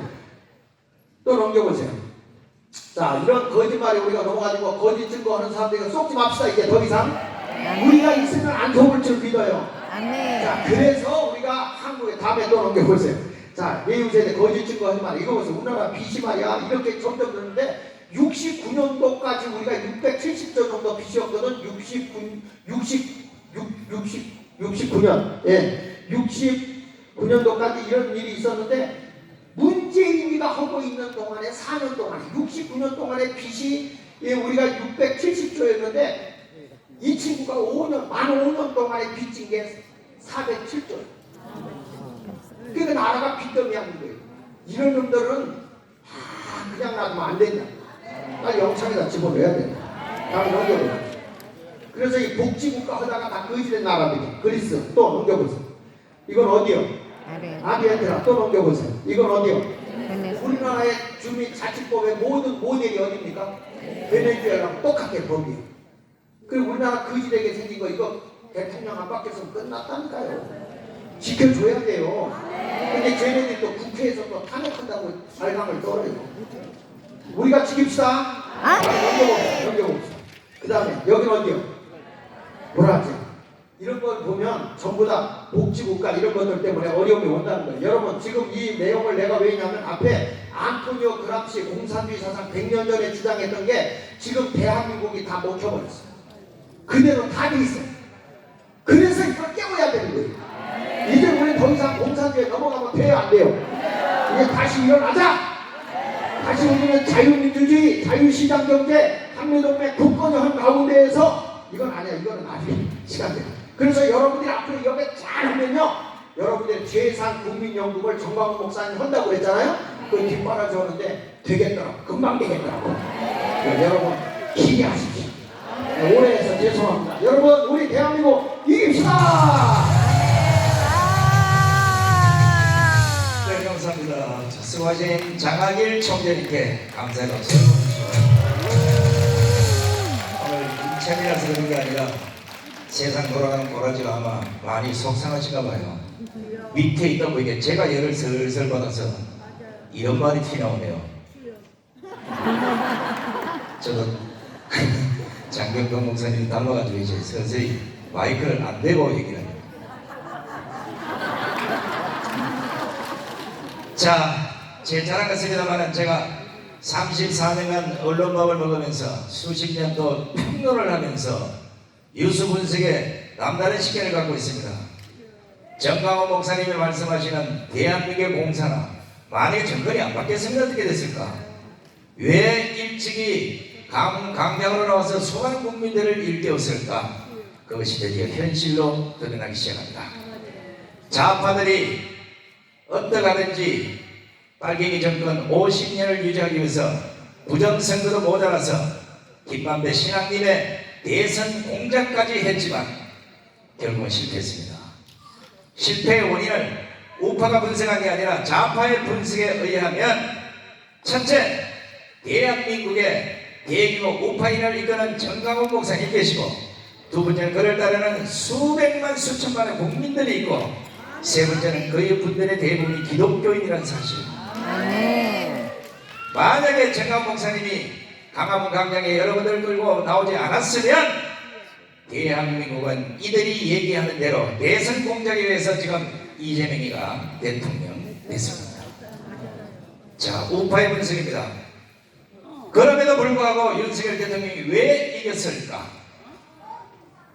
또 넘겨보세요. 자, 이런 거짓말에 우리가 넘어가지고 거짓 증거하는 사람들에게 속지 맙시다. 이제 더 이상. 우리가 있으면 안 속을 줄 믿어요. 아멘. 자, 그래서 우리가 한국에 다음에 또 넘겨보세요. 자, 내유세대 거짓 증거하지 마라. 이거 보세요. 우리나라 빚이 말이야. 이렇게 점점 드는데 69년도까지 우리가 670조 정도 빚이었거든. 69년. 예. 69년도까지 이런 일이 있었는데 문재인이가 하고 있는 동안에 4년 동안에 69년 동안의 빚이 예, 우리가 670조였는데 이 친구가 5년 동안에 빚진 게 407조예요. 그러니까 나라가 빚더미 하는 거예요. 이런 놈들은 그냥 놔두면 안 된다. 빨리 영창에다 집어넣어야 된다. 다음에 넘겨보세요. 그래서 이 복지국가 하다가 다 거지된 나라들이 그리스 또 넘겨보세요. 이건 어디요? 아르헨티나 또 넘겨보세요. 이건 어디요? 우리나라의 주민자치법의 모든 모델이 어디입니까? 베네수엘라랑 똑같게 법이에요. 그리고 우리나라 거지되게 생긴 거 이거 대통령 안 바뀌었으면 끝났다니까요. 지켜줘야 돼요. 근데 쟤네들이 또 국회에서 또 탄핵한다고 발광을 떨어요. 우리가 지킵시다. 넘겨봅시다. 그 다음에 여기는 어디요? 뭐라지? 이런 걸 보면 전부 다 복지국가 이런 것들 때문에 어려움이 온다는 거예요. 여러분 지금 이 내용을 내가 왜냐면 앞에 안토니오 그람시 공산주의 사상 100년 전에 주장했던 게 지금 대한민국이 다 먹혀버렸어요. 그대로 다 돼 있어요. 그래서 이걸 깨워야 되는 거예요. 이제 우리 더 이상 공산주의에 넘어가면 돼요, 안 돼요? 이제 다시 일어나자. 다시 우리는 자유민주주의, 자유시장경제, 한미동맹 국권형 가운데에서 이건 아니야. 이거는 나중에 시간 돼. 그래서 여러분들이 앞으로 여기 잘 하면요, 여러분들의 재산 국민연금을 정광훈 목사님 한다고 했잖아요. 그 뒷바라지 오는데 되겠더라고. 금방 되겠더라고. 여러분 기대하십시오. 오래해서 죄송합니다. 여러분 우리 대한민국 이깁시다. 네, 감사합니다. 수고하신 장학일 총재님께 감사의 박수. 오늘 인천이라서 그런 게 아니라 세상 돌아가는 꼬라지가 아마 많이 속상하신가 봐요. 밑에 있다 보니까 제가 열을 슬슬 받아서 이런 말이 튀어나오네요. 저도 장경동 목사님 닮아가지고 이제 서서히 마이크를 안 대고 얘기를 해요. 자, 제 자랑 같습니다만 제가 34년간 언론밥을 먹으면서 수십 년 또 평론을 하면서 뉴스 분석에 남다른 식견을 갖고 있습니다. 정강호 목사님이 말씀하시는 대한민국의 공사나 만약에 정권이 안 바뀌었으면 어떻게 됐을까? 왜 일찍이 강장으로 나와서 수많은 국민들을 일깨웠을까? 그것이 드디어 현실로 드러나기 시작합니다. 좌파들이 어떡하든지 빨갱이 정권 50년을 유지하기 위해서 부정선거도 모자라서 김만배 신앙님의 대선 공작까지 했지만 결국은 실패했습니다. 실패의 원인을 우파가 분석한 게 아니라 좌파의 분석에 의하면 첫째, 대한민국의 대규모 우파인을 이끄는 정강훈 목사님 계시고 두 번째는 그를 따르는 수백만 수천만의 국민들이 있고 세 번째는 그의 분들의 대부분이 기독교인이라는 사실. 만약에 정강훈 목사님이 강화문 광장에 여러분들을 끌고 나오지 않았으면 대한민국은 이들이 얘기하는 대로 대선 공작에 의해서 지금 이재명이가 대통령 됐습니다. 자, 우파의 분석입니다. 그럼에도 불구하고 윤석열 대통령이 왜 이겼을까?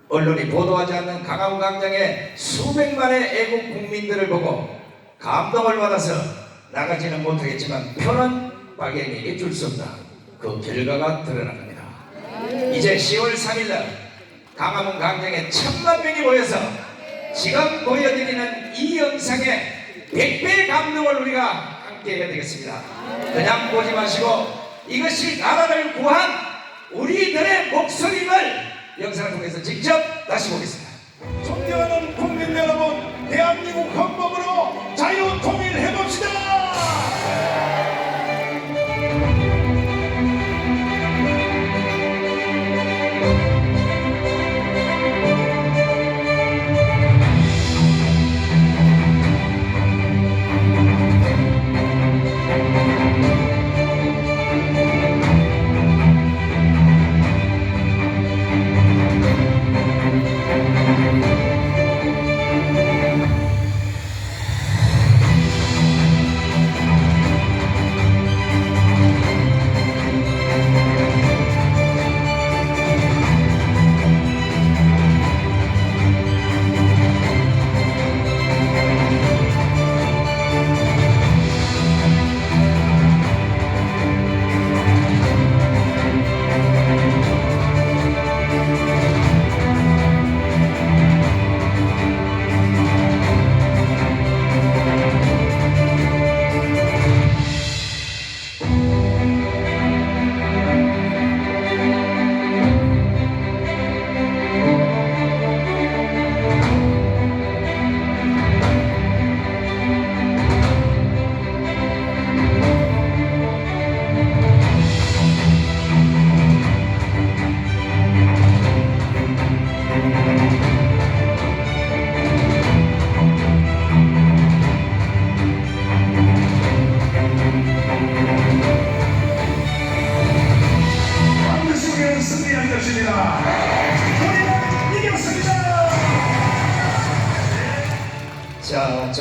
언론이 보도하지 않는 강화문 광장의 수백만의 애국 국민들을 보고 감동을 받아서 나가지는 못하겠지만 표는 빨갱이에게 줄 수 없다. 그 결과가 드러납니다. 이제 10월 3일날 강화문 광장에 1000만 명이 모여서 지금 보여드리는 이 영상에 100배의 감동을 우리가 함께 해야 되겠습니다. 그냥 보지 마시고 이것이 나라를 구한 우리들의 목소림을 영상을 통해서 직접 다시 보겠습니다. 존경하는 국민 여러분, 대한민국 헌법으로 자유 통일해보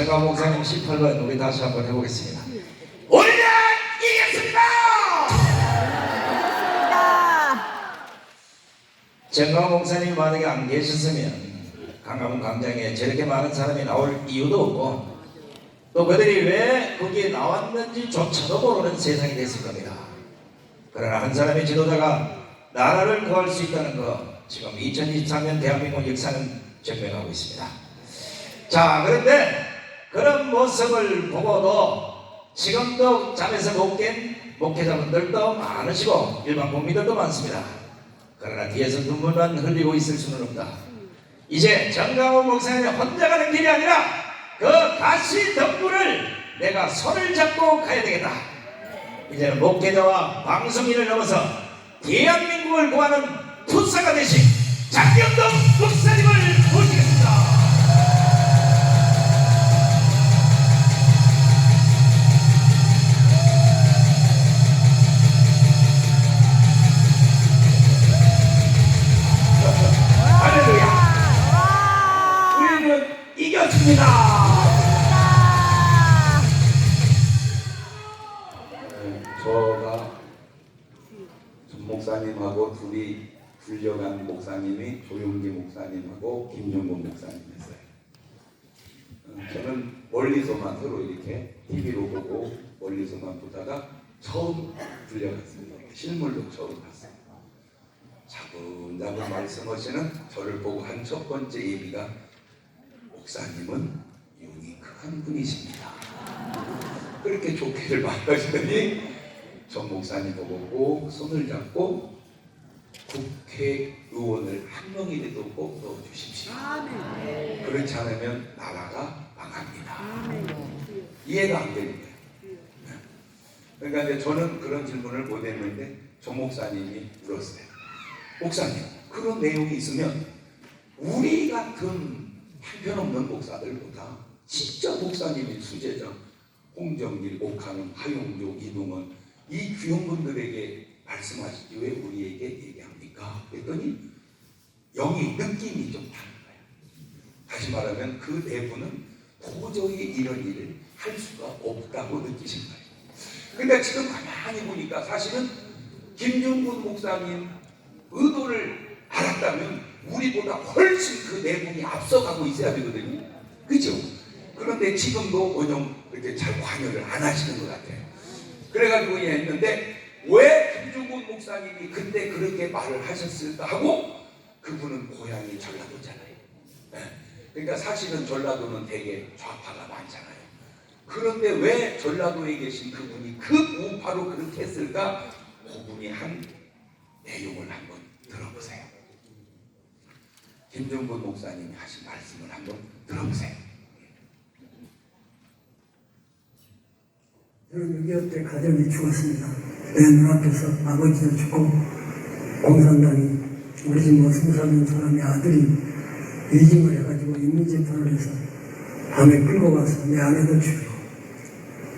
정강 목사님 18번 우리 다시 한번 해보겠습니다. 우리는 이겼습니다. 정강 목사님 만약에 안 계셨으면 강화문 광장에 저렇게 많은 사람이 나올 이유도 없고 또 그들이 왜 거기에 나왔는지조차도 모르는 세상이 됐을 겁니다. 그러나 한 사람의 지도자가 나라를 구할 수 있다는 거 지금 2023년 대한민국 역사는 증명하고 있습니다. 자, 그런데 그런 모습을 보고도 지금도 잠에서 못 깬 목회자분들도 많으시고 일반 국민들도 많습니다. 그러나 뒤에서 눈물만 흘리고 있을 수는 없다. 이제 정강훈 목사님이 혼자 가는 길이 아니라 그 가시 덕분을 내가 손을 잡고 가야 되겠다. 이제는 목회자와 방송인을 넘어서 대한민국을 구하는 투사가 되신 장경동 목사님을 모시겠습니다. 저가 전 목사님하고 둘이 불려간 목사님이 조용기 목사님하고 김종곤 목사님이었어요. 저는 멀리서만 서로 이렇게 TV로 보고 멀리서만 보다가 처음 불려갔습니다. 실물로 처음 봤어요. 차분차분 말씀하시는 저를 보고 한 첫 번째 얘기가 목사님은 유니크한 분이십니다. 그렇게 좋게를 말하시더니 전 목사님 보고 꼭 손을 잡고 국회의원을 한 명이라도 꼭 넣어주십시오. 그렇지 않으면 나라가 망합니다. 이해가 안 되는 거예요. 그러니까 이제 저는 그런 질문을 못 했는데 전 목사님이 물었어요. 목사님, 그런 내용이 있으면 우리 같은 형편없는 목사들보다 진짜 목사님이 수제자 홍정길, 옥하는, 하용조, 이동원 이 귀용분들에게 말씀하시지 왜 우리에게 얘기합니까? 그랬더니 영이 느낌이 좀 다른 거예요. 다시 말하면 그 내부는 도저히 이런 일을 할 수가 없다고 느끼신 거예요. 근데 지금 가만히 보니까 사실은 김종군 목사님 의도를 알았다면 우리보다 훨씬 그 내분이 앞서가고 있어야 되거든요. 그죠? 그런데 지금도 원영 이렇게 잘 관여를 안 하시는 것 같아요. 그래가지고 했는데 왜 김종곤 목사님이 그때 그렇게 말을 하셨을까 하고 그분은 고향이 전라도잖아요. 네. 그러니까 사실은 전라도는 되게 좌파가 많잖아요. 그런데 왜 전라도에 계신 그분이 그 우파로 그렇게 했을까? 그분이 한 내용을 한번 들어보세요. 김종곤 목사님이 하신 말씀을 한번 들어보세요. 저는 6.25 때 가정이 죽었습니다. 내 눈앞에서 아버지도 죽고 공산당이 우리 집 20살 사람의 아들이 위증을 해가지고 인민재판을 해서 밤에 끌고 가서 내 아내도 죽이고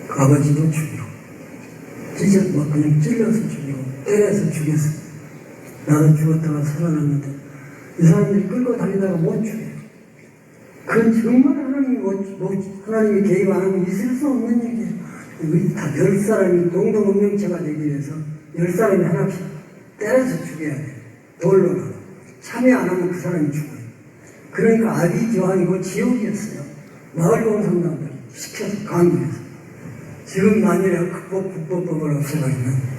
그 아버지도 죽이고 진짜 막 그냥 찔러서 죽이고 때려서 죽였어. 나도 죽었다가 살아났는데 이 사람들이 끌고 다니다가 못 죽여요. 그건 정말 하나님이 개입 안 하면 있을 수 없는 얘기예요. 우리 다 10사람이 공동운명체가 되기 위해서 10사람이 하나씩 때려서 죽여야 돼요. 돌로는. 참여 안 하면 그 사람이 죽어요. 그러니까 아비규환이고 지옥이었어요. 마을공산당들이 시켜서 강요해서. 지금 만일에 국보법을 없애버리면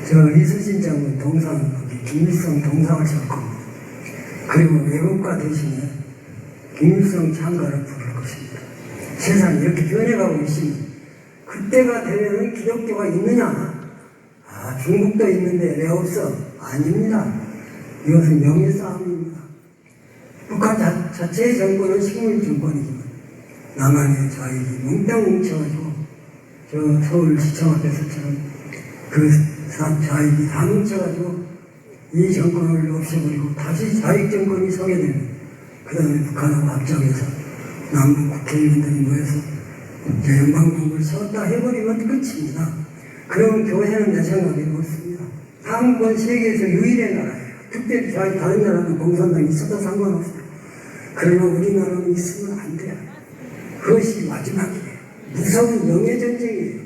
저 이수진 장군 동상, 김일성 동상을 칠 겁니다. 그리고 외국가 대신에 김일성 장가를 부를 것입니다. 세상이 이렇게 변해가고 있습니다. 그때가 되면은 기독교가 있느냐? 아, 중국도 있는데 왜 없어? 아닙니다. 이것은 명예 싸움입니다. 북한 자체의 정권은 식물 정권이지만 남한의 자익이 몽땅 뭉쳐가지고 저 서울시청 앞에서처럼 그 자익이 다 뭉쳐가지고 이 정권을 없애버리고 다시 자익 정권이 서게 되면 그 다음에 북한하고 합작해서 남북 국회의원들이 모여서 연방정부를 세웠다 해버리면 끝입니다. 그럼 교회는 내 생각에 없습니다. 한국은 세계에서 유일의 나라예요. 특별히 다른 나라는 공산당이 있어도 상관없어요. 그러나 우리나라는 있으면 안 돼요. 그것이 마지막이에요. 무서운 영의 전쟁이에요.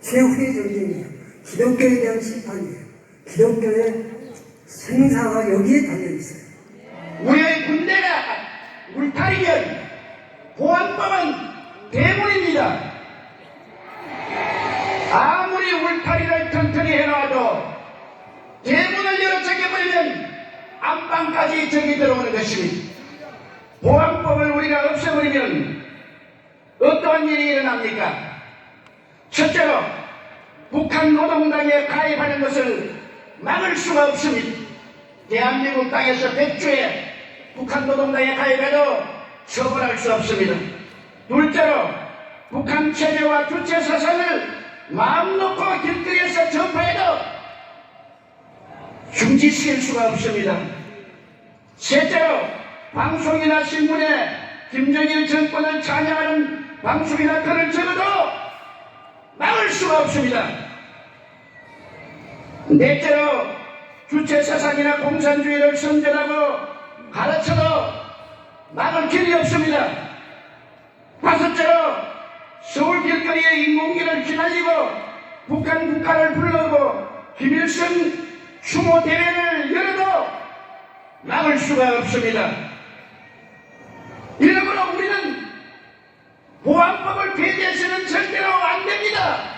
최후의 전쟁이에요. 기독교에 대한 심판이에요. 기독교의 생사가 여기에 달려있어요. 우리의 군대가 울타리면 보안법은 대문입니다. 아무리 울타리를 튼튼히 해놔도 대문을 열어 잠겨버리면 안방까지 적이 들어오는 것입니다. 보안법을 우리가 없애버리면 어떠한 일이 일어납니까? 첫째로 북한 노동당에 가입하는 것을 막을 수가 없습니다. 대한민국 땅에서 100주에 북한 노동당에 가입해도 처벌할 수 없습니다. 둘째로 북한 체제와 주체 사상을 마음 놓고 길거리에서 전파해도 중지시킬 수가 없습니다. 셋째로 방송이나 신문에 김정일 정권을 찬양하는 방송이나 글을 적어도 막을 수가 없습니다. 넷째로 주체 사상이나 공산주의를 선전하고 가르쳐도 막을 길이 없습니다. 다섯째로 서울 길거리에 인공기를 휘날리고 북한 국가를 불러오고 김일성 추모 대회를 열어도 막을 수가 없습니다. 이러므로 우리는 보안법을 폐지해서는 절대로 안 됩니다.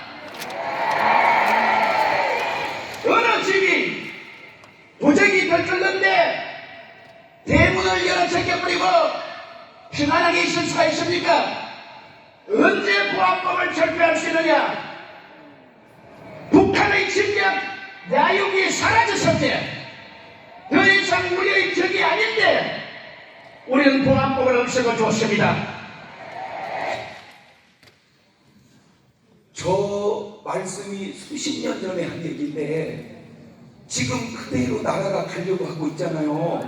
어느 집이 부적이 들끓는데 대문을 열어 제껴버리고 평안하게 있을 수가 있습니까? 언제 보안법을 철폐할 수 있느냐? 북한의 침략 야욕이 사라졌을 때 더 이상 우리의 적이 아닌데 우리는 보안법을 없애고 좋습니다. 저 말씀이 수십 년 전에 한 얘기인데 지금 그대로 나라가 가려고 하고 있잖아요.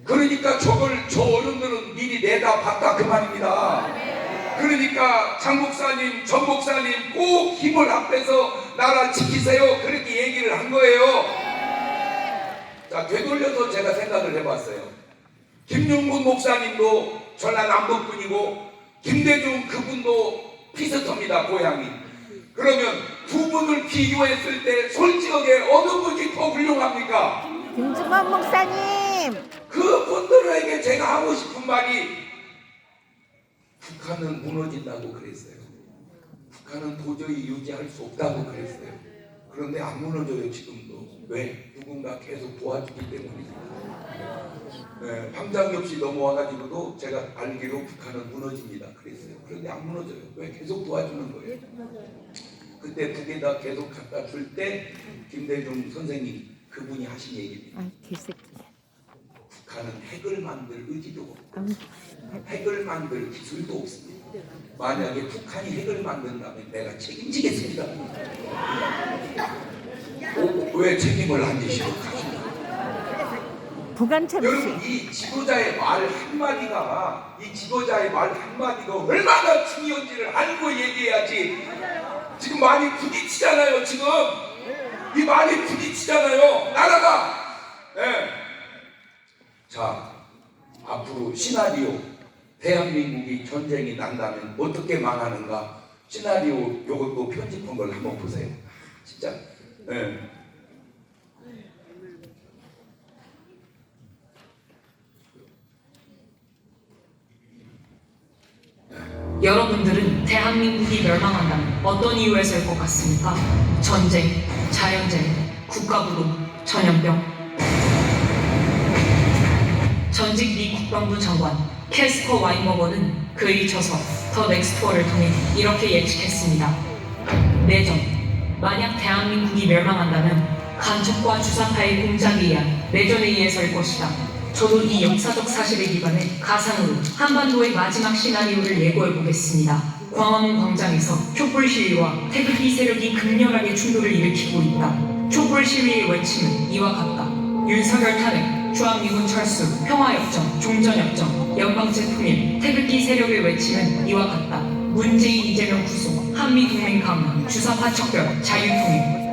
그러니까 저걸 저 어른들은 미리 내다봤다 그 말입니다. 그러니까 장 목사님, 전 목사님 꼭 힘을 합해서 나라 지키세요. 그렇게 얘기를 한 거예요. 자, 되돌려서 제가 생각을 해봤어요. 김용문 목사님도 전라 남북분이고 김대중 그분도 피스터입니다, 고향이. 그러면 두 분을 비교했을 때 솔직하게 어느 분이 더 훌륭합니까? 김중원 목사님. 그 분들에게 제가 하고 싶은 말이 북한은 무너진다고 그랬어요. 북한은 도저히 유지할 수 없다고 그랬어요. 그런데 안 무너져요, 지금도. 왜? 누군가 계속 도와주기 때문이죠. 네, 황장엽 씨 넘어와가지고도 제가 알기로 북한은 무너집니다 그랬어요. 그런데 안 무너져요. 왜? 계속 도와주는 거예요. 그때 북에다 계속 갖다 줄 때 김대중 선생님 그분이 하신 얘기입니다. 아, 개새끼. 북한은 핵을 만들 의지도 없고 핵을 만들 기술도 없습니다. 만약에 북한이 핵을 만든다면 내가 책임지겠습니다. 왜 책임을 안 지시고 가십니까? 부관 참시. 여러분 이 지도자의 말 한마디가 얼마나 중요한지를 알고 얘기해야지. 지금 많이 부딪히잖아요. 지금 이 많이 부딪히잖아요. 나라가. 네. 자, 앞으로 시나리오 대한민국이 전쟁이 난다면 어떻게 망하는가 시나리오 요것도 편집한 걸 한번 보세요. 진짜. 네. 여러분들은 대한민국이 멸망한다면 어떤 이유에서일 것 같습니까? 전쟁, 자연재해, 국가부동, 전염병. 전직 미 국방부 장관 캐스퍼 와인머거는 글이 쳐서 더 넥스트워를 통해 이렇게 예측했습니다. 내전, 만약 대한민국이 멸망한다면 간첩과 주사파의 공작에 의한 내전에 의해서일 것이다. 저도 이 역사적 사실에 기반해 가상으로 한반도의 마지막 시나리오를 예고해보겠습니다. 광화문 광장에서 촛불 시위와 태극기 세력이 극렬하게 충돌을 일으키고 있다. 촛불 시위의 외침은 이와 같다. 윤석열 탄핵, 주한미군 철수, 평화협정, 종전협정, 연방제 통일, 태극기 세력의 외침은 이와 같다. 문재인, 이재명 구속, 한미동맹 강화, 주사파 척결, 자유통일.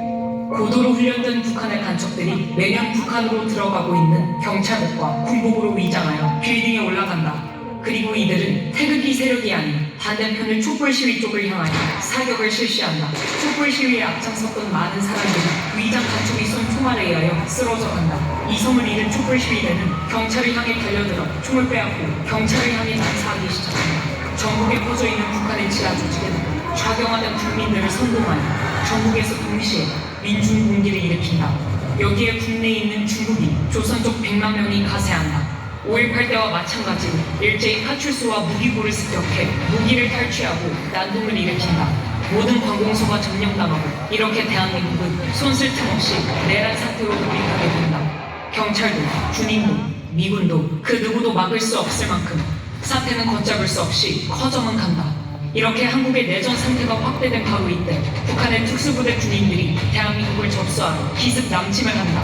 고도로 훈련된 북한의 간첩들이 매년 북한으로 들어가고 있는 경찰국과 군복으로 위장하여 빌딩에 올라간다. 그리고 이들은 태극기 세력이 아닌 반대편의 촛불 시위 쪽을 향하여 사격을 실시한다. 촛불 시위에 앞장섰던 많은 사람들이 위장 가축이 쏜 총알에 의하여 쓰러져 간다. 이성을 잃은 촛불 시위대는 경찰을 향해 달려들어 총을 빼앗고 경찰을 향해 난사하기 시작한다. 전국에 퍼져 있는 북한의 지하 조직은 좌경화된 국민들을 선동하여 전국에서 동시에 민중 공기를 일으킨다. 여기에 국내에 있는 중국인, 조선 쪽 100만 명이 가세한다. 5.18 때와 마찬가지로 일제히 파출소와 무기고를 습격해 무기를 탈취하고 난동을 일으킨다. 모든 관공서가 점령당하고 이렇게 대한민국은 손쓸 틈 없이 내란 상태로 돌입하게 된다. 경찰도, 군인도, 미군도 그 누구도 막을 수 없을 만큼 사태는 걷잡을 수 없이 커져만 간다. 이렇게 한국의 내전 상태가 확대된 바로 이때 북한의 특수부대 군인들이 대한민국을 접수하러 기습 남침을 한다.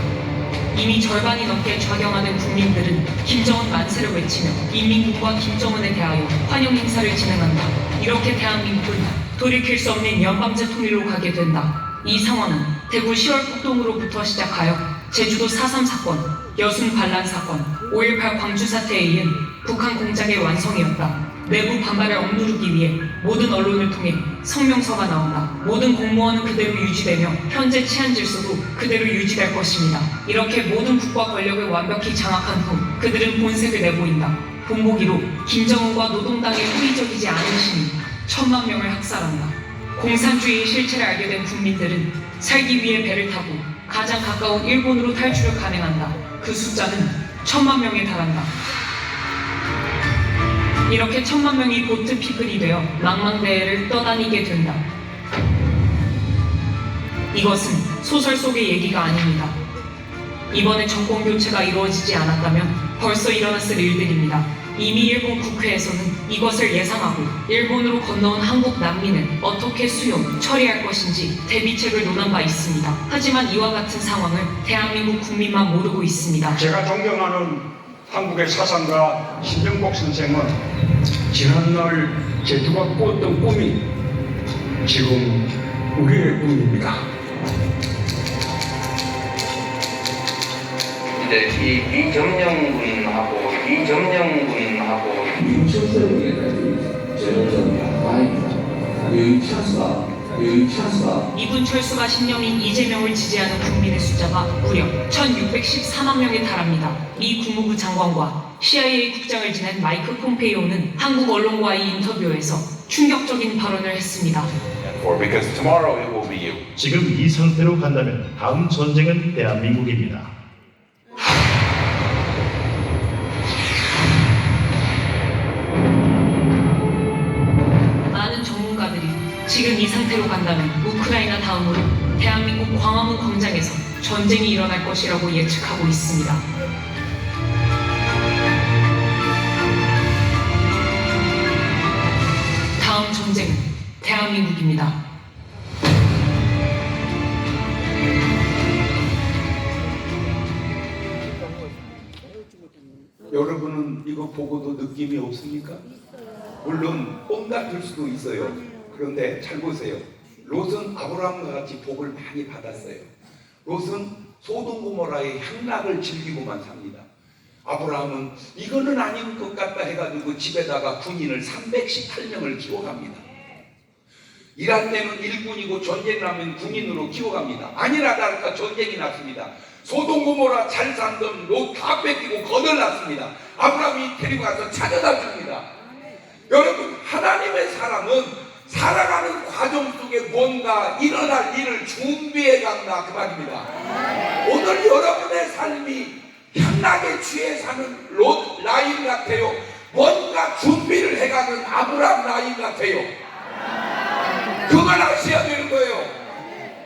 이미 절반이 넘게 좌경화된 국민들은 김정은 만세를 외치며 인민군과 김정은에 대하여 환영 행사를 진행한다. 이렇게 대한민국은 돌이킬 수 없는 연방제 통일로 가게 된다. 이 상황은 대구 10월 폭동으로부터 시작하여 제주도 4.3 사건, 여순 반란 사건, 5.18 광주 사태에 이은 북한 공작의 완성이었다. 내부 반발을 억누르기 위해 모든 언론을 통해 성명서가 나온다. 모든 공무원은 그대로 유지되며 현재 치안 질서도 그대로 유지될 것입니다. 이렇게 모든 국가 권력을 완벽히 장악한 후 그들은 본색을 내보인다. 본보기로 김정은과 노동당의 호의적이지 않은 시민 1000만 명을 학살한다. 공산주의의 실체를 알게 된 국민들은 살기 위해 배를 타고 가장 가까운 일본으로 탈출을 감행한다. 그 숫자는 1000만 명에 달한다. 이렇게 1000만 명이 보트 피플이 되어 망망대해를 떠다니게 된다. 이것은 소설 속의 얘기가 아닙니다. 이번에 정권 교체가 이루어지지 않았다면 벌써 일어났을 일들입니다. 이미 일본 국회에서는 이것을 예상하고 일본으로 건너온 한국 난민을 어떻게 수용, 처리할 것인지 대비책을 논한 바 있습니다. 하지만 이와 같은 상황을 대한민국 국민만 모르고 있습니다. 제가 존경하는 한국의 사상가 신정복 선생은 지난날 제주가 꾸었던 꿈이 지금 우리의 꿈입니다. 이제 이 이점령군하고 이분 철수가 신념인 이재명을 지지하는 국민의 숫자가 무려 1614만 명에 달합니다. 미 국무부 장관과 CIA 국장을 지낸 마이크 폼페이오는 한국 언론과의 인터뷰에서 충격적인 발언을 했습니다. 지금 이 상태로 간다면 다음 전쟁은 대한민국입니다. 많은 전문가들이 지금 이 상태로 간다면 우크라이나 다음으로 대한민국 광화문 광장에서 전쟁이 일어날 것이라고 예측하고 있습니다. 다음 전쟁은 대한민국입니다. 여러분은 이거 보고도 느낌이 없습니까? 물론 뽕 같을 수도 있어요. 그런데 잘 보세요. 롯은 아브라함과 같이 복을 많이 받았어요. 롯은 소돔 고모라의 향락을 즐기고만 삽니다. 아브라함은 이거는 아닌 것 같다 해가지고 집에다가 군인을 318명을 키워갑니다. 일할 때는 일군이고 전쟁 나면 군인으로 키워갑니다. 아니라 다를까 전쟁이 났습니다. 소돔 고모라 잘 살던 롯 다 뺏기고 거덜났습니다. 아브라함이 데리고 가서 찾아다 줍니다. 여러분, 하나님의 사람은 살아가는 과정 속에 뭔가 일어날 일을 준비해 간다 그 말입니다. 오늘 여러분의 삶이 향락에 취해 사는 롯 라인 같아요. 뭔가 준비를 해가는 아브라함 라인 같아요. 그걸 아셔야 되는 거예요.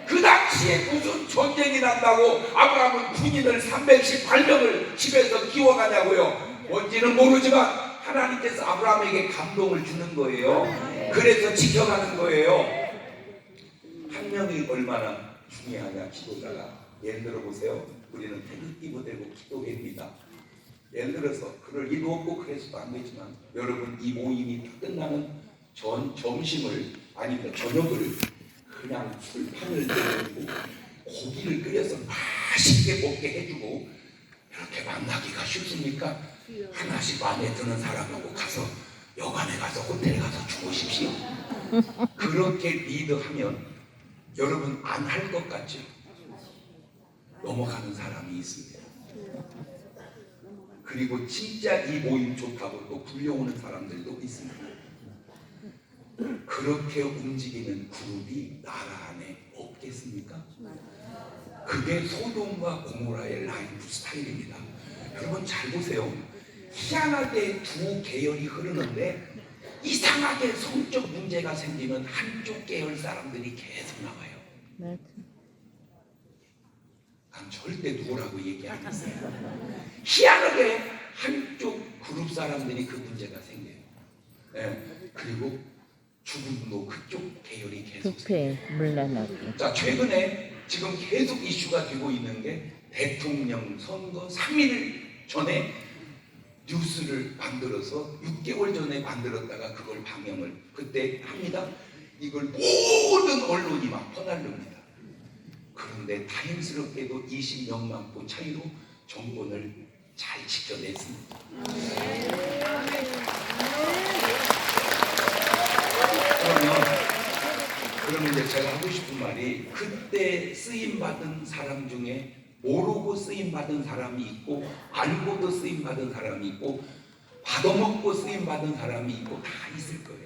그 당시에 무슨 전쟁이 난다고 아브라함은 군인을 318명을 집에서 키워가냐고요. 뭔지는 모르지만 하나님께서 아브라함에게 감동을 주는 거예요. 그래서 지켜가는 거예요. 한 명이 얼마나 중요하냐, 기도자가. 예를 들어 보세요. 우리는 태극기 부대고 기도회입니다. 예를 들어서 그럴 리도 없고 그래서도 안 되지만 여러분, 이 모임이 다 끝나는 점심을 아니면 저녁을 그냥 술판을 내고 고기를 끓여서 맛있게 먹게 해주고 이렇게 만나기가 쉽습니까? 하나씩 마음에 드는 사람하고 가서 여관에 가서 호텔에 가서 주무십시오. 그렇게 리드하면 여러분 안 할 것 같죠? 넘어가는 사람이 있습니다. 그리고 진짜 이 모임 좋다고 또 불려오는 사람들도 있습니다. 그렇게 움직이는 그룹이 나라 안에 없겠습니까? 그게 소돔과 고모라의 라이프 스타일입니다. 여러분 잘 보세요. 희한하게 두 계열이 흐르는데 이상하게 성적 문제가 생기면 한쪽 계열 사람들이 계속 나와요. 난 절대 누구라고 얘기 안 했어요. 희한하게 한쪽 그룹 사람들이 그 문제가 생겨요. 그리고 죽음도 그쪽 계열이 계속 부패 물러나고. 자, 최근에 지금 계속 이슈가 되고 있는 게 대통령 선거 3일 전에 뉴스를 만들어서 6개월 전에 만들었다가 그걸 방영을 그때 합니다. 이걸 모든 언론이 막 퍼날릅니다. 그런데 다행스럽게도 20몇만 표 차이로 정권을 잘 지켜냈습니다. 그러면 이제 제가 하고 싶은 말이 그때 쓰임받은 사람 중에 모르고 쓰임받은 사람이 있고 알고도 쓰임받은 사람이 있고 받아먹고 쓰임받은 사람이 있고 다 있을 거예요.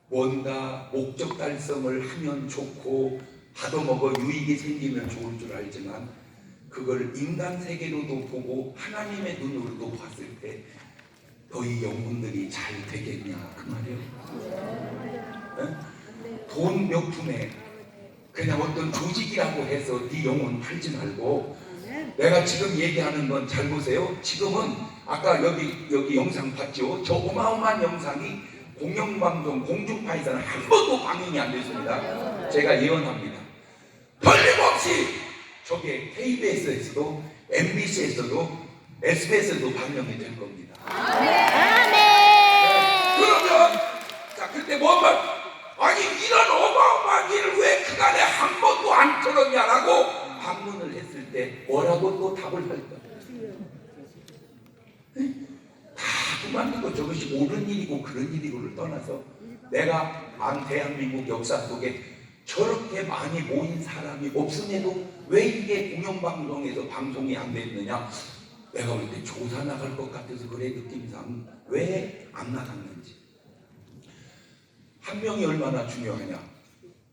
뭔가 목적 달성을 하면 좋고 받아먹어 유익이 생기면 좋을 줄 알지만 그걸 인간 세계로도 보고 하나님의 눈으로도 봤을 때 너희 영혼들이 잘 되겠냐 그 말이에요. 돈 몇 푼에 그냥 어떤 조직이라고 해서 네 영혼 팔지 말고 내가 지금 얘기하는 건 잘 보세요. 지금은 아까 여기 영상 봤죠? 저 어마어마한 영상이 공영방송 공중파에서는 한 번도 방영이 안 됐습니다. 제가 예언합니다. 틀림없이 저게 KBS에서도 MBC에서도 SBS에서도 방영이 될 겁니다. 그러면 자 그때 뭔 말? 아니 이런 어마어마한 일을 왜 그간에 한 번도 안 들었냐라고 반문을 했을 때 뭐라고 또 답을 할까? 다 그만두고 저것이 옳은 일이고 그런 일이고를 떠나서 내가 대한민국 역사 속에 저렇게 많이 모인 사람이 없음에도 왜 이게 공영방송에서 방송이 안 됐느냐? 내가 볼 때 조사 나갈 것 같아서 그래 느낌상 왜 안 나갔는지. 한 명이 얼마나 중요하냐?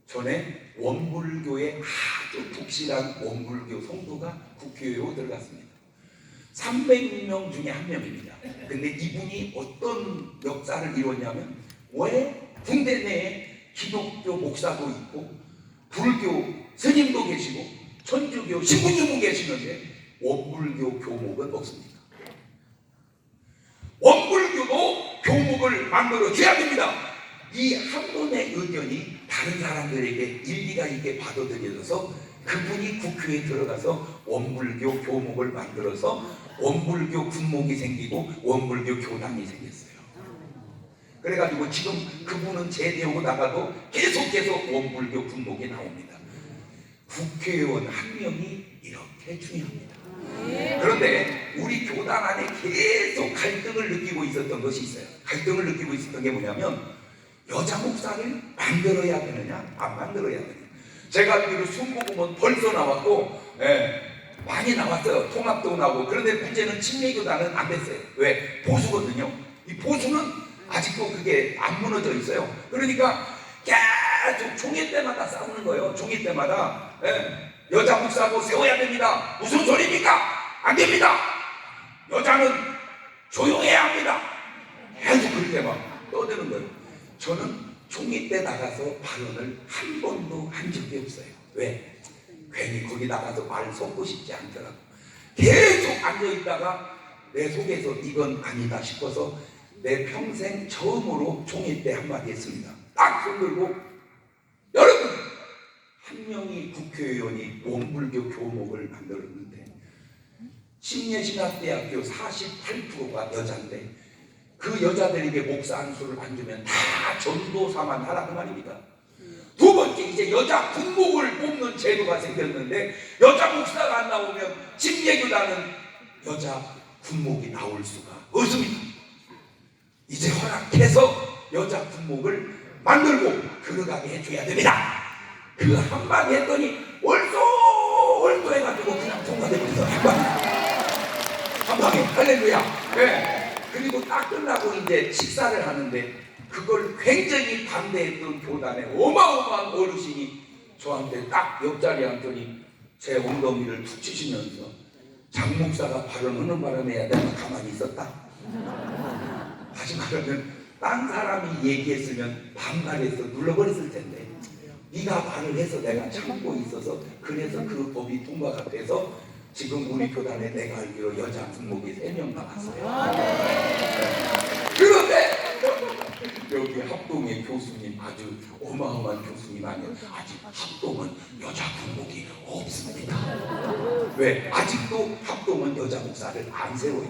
전에 원불교의 아주 독실한 원불교 성도가 국회에 들어갔습니다. 300명 중에 한 명입니다. 근데 이분이 어떤 역사를 이뤘냐면 왜 군대 내에 기독교 목사도 있고 불교 스님도 계시고 천주교 신부님도 계시는데 원불교 교목은 없습니다. 원불교도 교목을 만들어 줘야 됩니다. 이 한 분의 의견이 다른 사람들에게 일리가 있게 받아들여져서 그분이 국회에 들어가서 원불교 교목을 만들어서 원불교 군목이 생기고 원불교 교당이 생겼어요. 그래가지고 지금 그분은 제대하고 나가도 계속 원불교 군목이 나옵니다. 국회의원 한 명이 이렇게 중요합니다. 그런데 우리 교단 안에 계속 갈등을 느끼고 있었던 것이 있어요. 갈등을 느끼고 있었던 게 뭐냐면 여자 목사를 만들어야 되느냐 안 만들어야 되느냐. 제가 알기로 순복음은 벌써 나왔고 많이 나왔어요. 통합도 나오고. 그런데 문제는 침례교단은 안 됐어요. 왜? 보수거든요. 이 보수는 아직도 그게 안 무너져 있어요. 그러니까 계속 종회 때마다 싸우는 거예요. 종회 때마다 여자 목사도 세워야 됩니다. 무슨 소리입니까? 안 됩니다. 여자는 조용해야 합니다. 계속 그렇게 막 떠드는 거예요. 저는 종회 때 나가서 발언을 한 번도 한 적이 없어요. 왜? 괜히 거기 나가서 말 섞고 싶지 않더라고. 계속 앉아있다가 내 속에서 이건 아니다 싶어서 내 평생 처음으로 종회 때 한마디 했습니다. 딱 손 들고 여러분 한 명이 국회의원이 원불교 교목을 만들었는데 신예신학대학교 48%가 여자인데 그 여자들에게 목사 안수를 안 주면 다 전도사만 하라 그 말입니다. 두 번째 이제 여자 군목을 뽑는 제도가 생겼는데 여자 목사가 안 나오면 침례교단은 여자 군목이 나올 수가 없습니다. 이제 허락해서 여자 군목을 만들고 들어가게 해줘야 됩니다. 그 한마디 했더니 얼쏘 해가지고 그냥 통과되면서 한방에 할렐루야. 네. 그리고 딱 끝나고 이제 식사를 하는데 그걸 굉장히 반대했던 교단의 어마어마한 어르신이 저한테 딱 옆자리에 앉더니 제 엉덩이를 툭 치시면서 장 목사가 발언하는 바람에 내가 가만히 있었다. 다시 말하면 딴 사람이 얘기했으면 반발해서 눌러버렸을 텐데 네가 말을 해서 내가 참고 있어서 그래서 그 법이 통과가 돼서 지금 우리 교단에 내가 알기로 여자 군목이 3명 나왔어요. 그런데 여기 합동의 교수님 아주 어마어마한 교수님 아니에요. 아직 합동은 여자 군목이 없습니다. 왜? 아직도 합동은 여자 목사를 안 세워요.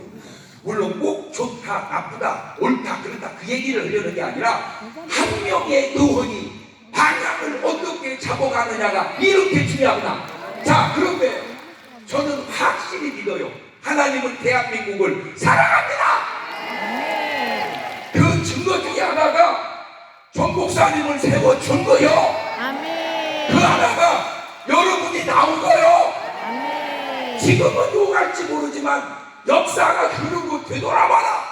물론 꼭 좋다, 나쁘다, 옳다, 그렇다 그 얘기를 하려는 게 아니라 한 명의 의원이 방향을 어떻게 잡아가느냐가 이렇게 중요하구나. 자, 그런데 저는 확실히 믿어요. 하나님은 대한민국을 사랑합니다. 그 증거 중에 하나가 전 목사님을 세워준 거요. 그 하나가 여러분이 나온 거요. 지금은 욕할지 모르지만 역사가 흐르고 되돌아봐라.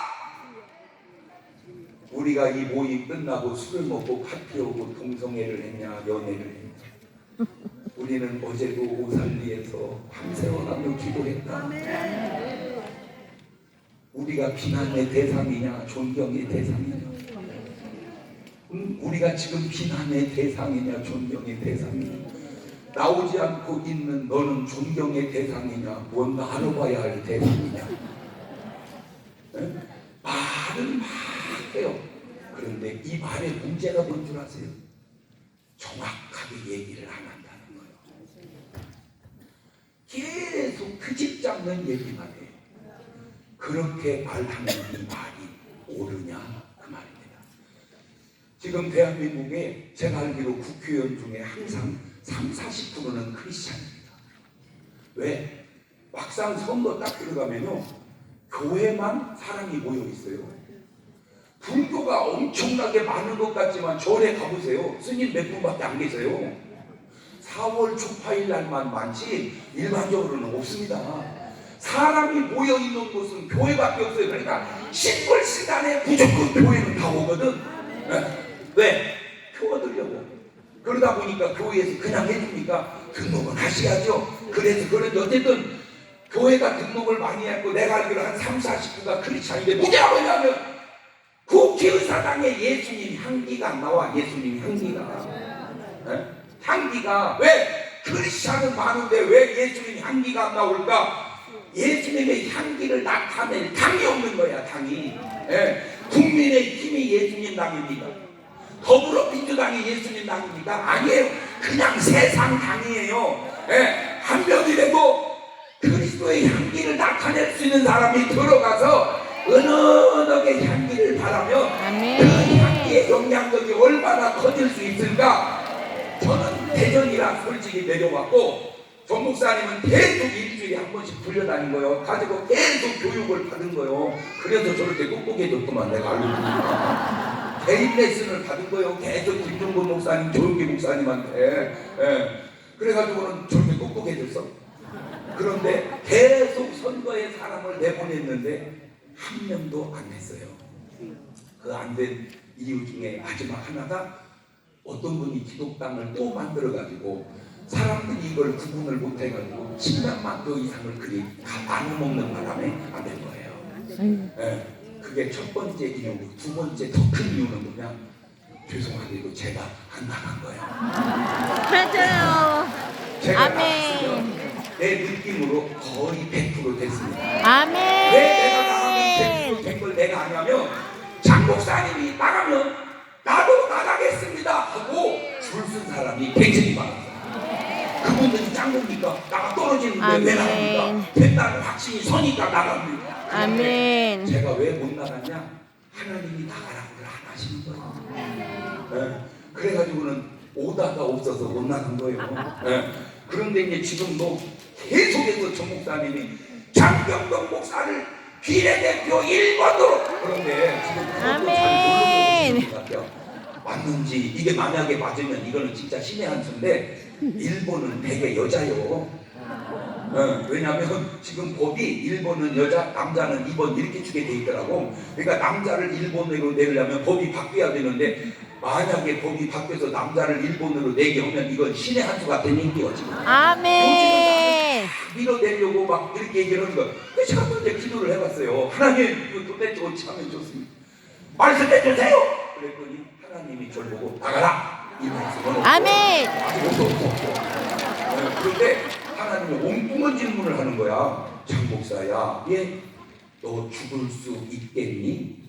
우리가 이 모임 끝나고 술을 먹고 파티 오고 동성애를 했냐 연애를 했냐. 우리는 어제도 오살리에서 밤새워가며 기도했다. 우리가 비난의 대상이냐 존경의 대상이냐. 우리가 지금 비난의 대상이냐 존경의 대상이냐. 나오지 않고 있는 너는 존경의 대상이냐 뭔가 알아봐야 할 대상이냐. 네? 말은 막 해요. 그런데 이 말의 문제가 뭔 줄 아세요? 정확하게 얘기를 안 한다는 거예요. 계속 트집 잡는 얘기만 해요. 그렇게 말하는 이 말이 옳으냐 그 말입니다. 지금 대한민국에 제가 알기로 국회의원 중에 항상 30-40%는 크리스찬입니다. 왜? 막상 선거 딱 들어가면요 교회만 사람이 모여 있어요. 불교가 엄청나게 많은 것 같지만 절에 가보세요. 스님 몇 분밖에 안 계세요. 4월 초파일 날만 많지 일반적으로는 없습니다. 사람이 모여 있는 곳은 교회밖에 없어요. 그러니까 신불 시간에 무조건 교회는 다 오거든. 왜? 표 얻으려고. 그러다 보니까 교회에서 그냥 해주니까 등록은 하셔야죠. 그래서 어쨌든 교회가 등록을 많이 했고 내가 알기로 한 30-40%가 크리스찬인데 문제가 뭐냐면 국회의사당에 예수님 향기가 안 나와. 예수님 향기가. 향기가 왜? 크리스찬은 많은데 왜 예수님 향기가 안 나올까? 예수님의 향기를 나타낼 당이 없는 거야. 당이. 국민의 힘이 예수님 당입니까? 더불어민주당이 예수님 당입니까? 아니에요. 그냥 세상 당이에요. 한 명이라도 그리스도의 향기를 나타낼 수 있는 사람이 들어가서 은은하게 향기를 바라며 그 향기의 영향력이 얼마나 커질 수 있을까? 저는 대전이라 솔직히 내려왔고 전 목사님은 계속 일주일에 한 번씩 불려다닌 거예요. 가지고 계속 교육을 받은 거예요. 그래서 저렇게 똑똑해졌더만 내가 알고 보니까. 개인 레슨을 받은 거예요. 계속 김종근 목사님, 조용기 목사님한테. 그래가지고는 저렇게 똑똑해졌어. 그런데 계속 선거에 사람을 내보냈는데 한 명도 안 됐어요. 그 안 된 이유 중에 마지막 하나가 어떤 분이 기독당을 또 만들어가지고 사람들이 이걸 구분을 못해가지고 10몇만 표 이상을 그리 나눠 먹는 바람에 안 된 거예요. 그게 첫 번째 이유. 두 번째 더 큰 이유는 뭐냐? 죄송하게도 제가 안 나간 거예요. 맞아요. 제가 아멘. 내 느낌으로 거의 100% 됐습니다. 아멘. 왜 내가 나가면 100% 된 걸 내가 아냐면 장 목사님이 나가면 나도 나가겠습니다 하고 줄 쓴 사람이 굉장히 많았어요. 그분들이 짠 겁니까? 나가 떨어지는데 왜 나갑니까? 된다는 확신이 서니까 나갑니다. 아멘. 제가 왜 못 나갔냐? 하나님이 나가라고 안 하시는 거예요. 그래가지고는 오다가 없어서 못 나간 거예요. 그런데 이제 지금도 계속해서 전 목사님이 장병동 목사를 비례대표 1번으로. 그런데 지금 아멘. 그것도 잘 모르는 맞는지, 이게 만약에 맞으면 이거는 진짜 신의 한 수인데 1번은 되게 여자요. 왜냐하면 지금 법이 1번은 여자, 남자는 2번 이렇게 주게 돼 있더라고. 그러니까 남자를 1번으로 내려면 법이 바뀌어야 되는데, 만약에 법이 바뀌어서 남자를 1번으로 내게 하면 이건 신의 한 수가 된 얘기요 지금. 아멘. 밀어내려고 막 이렇게 얘기하는 거. 그래서 제가 먼저 기도를 해봤어요. 하나님, 이거 도대체 어찌 하면 좋습니까? 말씀해 주세요. 그랬더니 하나님이 저를 보고 나가라, 이 말씀은 아멘. 그런데 하나님이 엉뚱한 질문을 하는 거야. 장 목사야, 너 죽을 수 있겠니?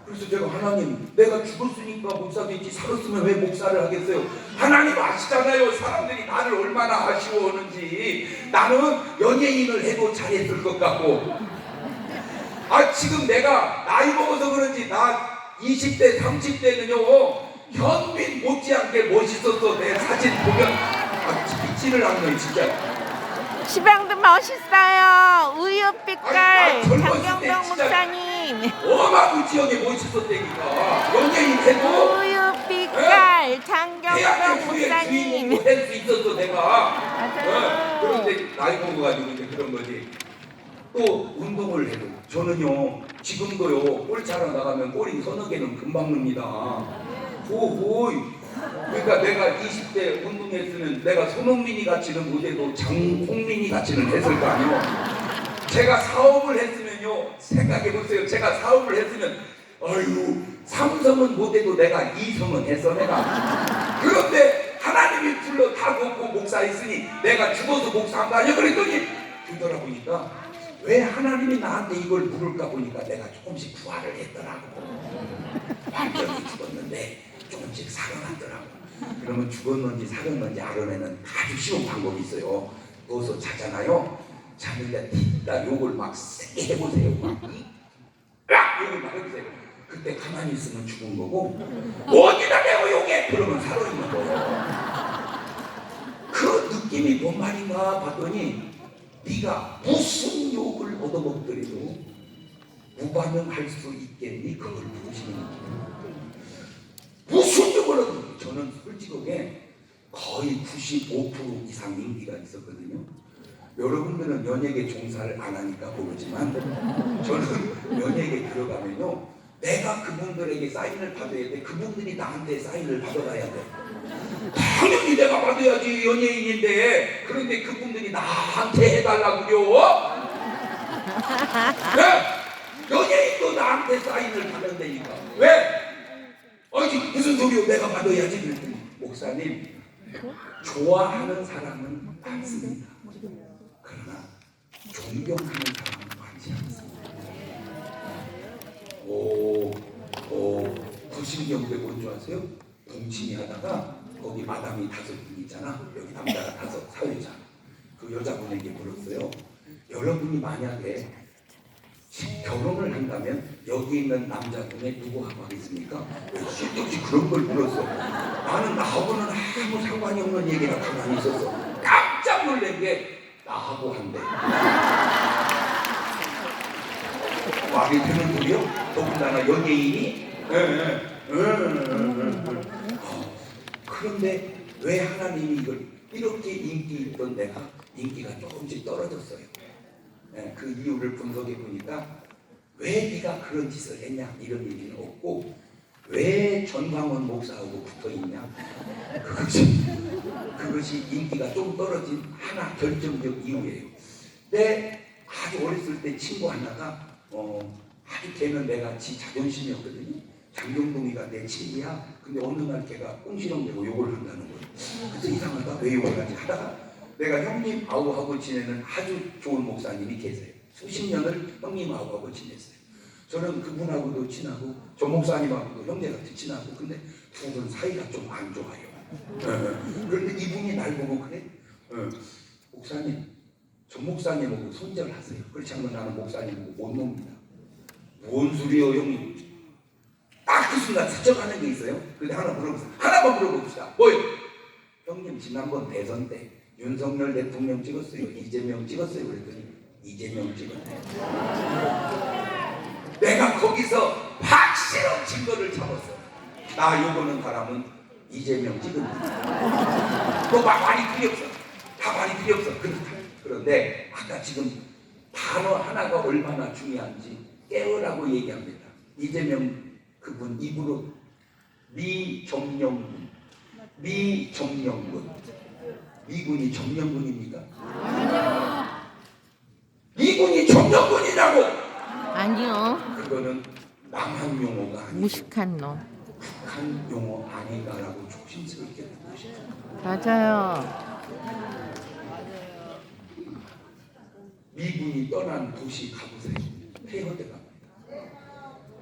그래서 제가, 하나님, 내가 죽었으니까 목사 되지, 살았으면 왜 목사를 하겠어요? 하나님 아시잖아요, 사람들이 나를 얼마나 아쉬워하는지. 나는 연예인을 해도 잘했을 것 같고, 지금 내가 나이 먹어서 그런지 나 20대 30대는요 현빈 못지않게 멋있었어. 내 사진 보면 믿지를 않네 진짜. 시방도 멋있어요. 우유빛깔 젊었을 때 장경동 진짜 목사님. 어마무지하게 멋있었다니까. 연예인 해도 우유빛깔 장경동 대한민국의 목사님. 주인공도 할 수 있었어 내가. 맞아요. 그런데 나이 먹어가지고 이제 그런 거지. 또 운동을 해도 저는요 지금도요 골 차러 나가면 골이 서너 개는 금방 넣습니다. 오호이. 그러니까 내가 20대 운동했으면 내가 손흥민이 같이는 못해도 장홍민이 같이는 했을 거 아니에요. 제가 사업을 했으면요, 생각해보세요. 제가 사업을 했으면 아유 삼성은 못해도 내가 이성은 했어 내가. 그런데 하나님이 불러 다 놓고 목사했으니 내가 죽어서 목사한 거 아니야? 그랬더니 뒤돌아보니까 왜 하나님이 나한테 이걸 물을까 보니까 내가 조금씩 부활을 했더라고. 완전히 죽었는데 조금씩 살아났더라고. 그러면 죽었는지 살았는지 알아내는 아주 쉬운 방법이 있어요. 누워서 자잖아요. 자는데 뒤따 욕을 막 세게 해보세요. 욕을 막 해보세요. 그때 가만히 있으면 죽은 거고, 어디다 대고 욕해! 그러면 살아있는 거예요. 그 느낌이 뭔 말인가 봤더니, 네가 무슨 욕을 얻어먹더라도 무반응할 수 있겠니? 그걸 물으시는 거예요. 무슨 욕을 얻어먹더라도. 저는 솔직하게 거의 95% 이상 인기가 있었거든요. 여러분들은 연예계 종사를 안 하니까 모르지만 저는 연예계 들어가면요 내가 그분들에게 사인을 받아야 돼. 그분들이 나한테 사인을 받아가야 돼. 당연히 내가 받아야지, 연예인인데. 그런데 그분들이 나한테 해달라고요. 네? 연예인도 나한테 사인을 받는다니까. 왜? 무슨 소리요? 내가 받아야지. 그랬더니 목사님, 좋아하는 사람은 많습니다. 그러나 존경하는 사람은 많지 않습니다. 부신경대 뭔지 아세요? 동침이 하다가 거기 마담이 5분 있잖아. 여기 남자가 5, 사회자. 그 여자분에게 물었어요. 여러분이 만약에 결혼을 한다면 여기 있는 남자분에 누구하고 하겠습니까? 왜 쓸데없이 그런 걸 물었어. 나는 나하고는 아무 상관이 없는 얘기라 가만히 있었어. 깜짝 놀란 게 나하고 한대. 말이 되는 소리요? 더군다나 연예인이? 그런데 왜 하나님이 이걸 이렇게 인기 있던 내가 인기가 조금씩 떨어졌어요. 그 이유를 분석해 보니까 왜 네가 그런 짓을 했냐 이런 얘기는 없고, 왜 전광훈 목사하고 붙어 있냐, 그것이 인기가 좀 떨어진 하나 결정적 이유예요. 내 아주 어렸을 때 친구 하나가 아주 걔는 내가 지 자존심이었거든요. 장경동이가 내 친구야. 근데 어느 날 걔가 꽁시렁대고 욕을 한다는 거예요. 그래서 이상하다, 왜 욕을 하지 하다가 내가 형님 아우하고 지내는 아주 좋은 목사님이 계세요. 수십 년을 형님하고 지냈어요. 저는 그분하고도 친하고 저 목사님하고도 형제같이 친하고, 근데 두 분 사이가 좀 안 좋아요. 그런데 이분이 날 보고 그래? 목사님, 저 목사님하고 손절하세요. 그렇지 않으면 나는 목사님하고 못 놉니다. 뭔 소리요 형님? 딱 그 순간 스쳐가는 게 있어요. 근데 하나만 물어봅시다. 뭐요? 형님 지난번 대선 때 윤석열 대통령 찍었어요? 이재명 찍었어요? 그랬더니 이재명 찍었네. 내가 거기서 확실한 증거를 잡았어. 나 요거는 사람은 이재명 찍은다. 또 말이 필요 없어. 다 말이 필요 없어. 그렇다. 그런데 아까 지금 단어 하나가 얼마나 중요한지 깨우라고 얘기합니다. 이재명 그분 입으로 미정령군. 미군이 정령군입니까? 미군이 정령군이라고. 아니요. 그거는 남한 용어가 아니고 무식한 놈. 북한 용어 아닌가라고 조심스럽게 듣고 싶어요. 맞아요. 미군이 떠난 도시 가보세요. 폐허돼 갑니다.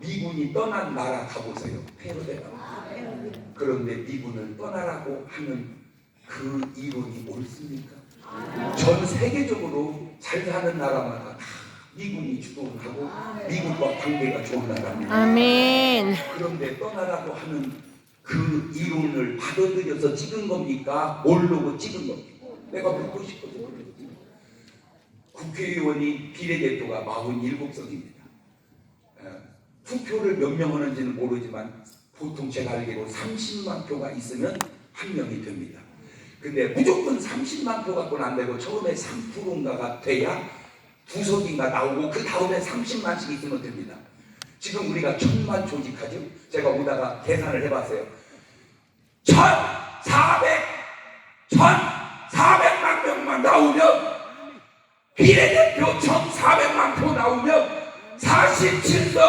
미군이 떠난 나라 가보세요. 폐허돼 갑니다. 그런데 미군을 떠나라고 하는 그 이론이 옳습니까? 전 세계적으로 잘 사는 나라마다 다 미군이 주도하고 미국과 관계가 좋은 나라입니다. 아멘. 그런데 떠나라고 하는 그 이론을 받아들여서 찍은 겁니까? 모르고 찍은 겁니까? 내가 묻고 싶어서 그랬거든요. 국회의원이 비례대표가 47석입니다. 투표를 몇 명 하는지는 모르지만 보통 제가 알기로 30만 표가 있으면 한 명이 됩니다. 근데 무조건 30만 표 갖고는 안 되고 처음에 3%인가가 돼야 2석인가 나오고 그 다음에 30만씩 있으면 됩니다. 지금 우리가 1000만 조직하죠? 제가 오다가 계산을 해봤어요. 1400만 명만 나오면 비례대표 1400만 표 나오면 47석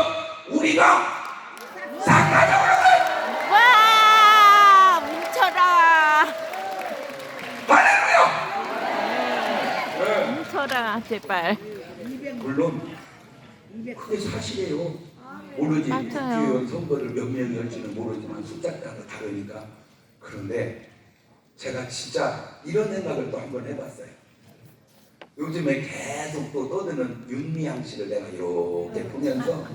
우리가 싹 가져가는 와, 뭉쳐라. 할렐루야! 뭉쳐라, 제발. 물론 그게 사실이에요. 오로지 맞아요. 국회의원 선거를 몇 명이 할지는 모르지만 숫자에 따라 다르니까. 그런데 제가 진짜 이런 생각을 또 한번 해봤어요. 요즘에 계속 또 떠드는 윤미향 씨를 내가 이렇게 보면서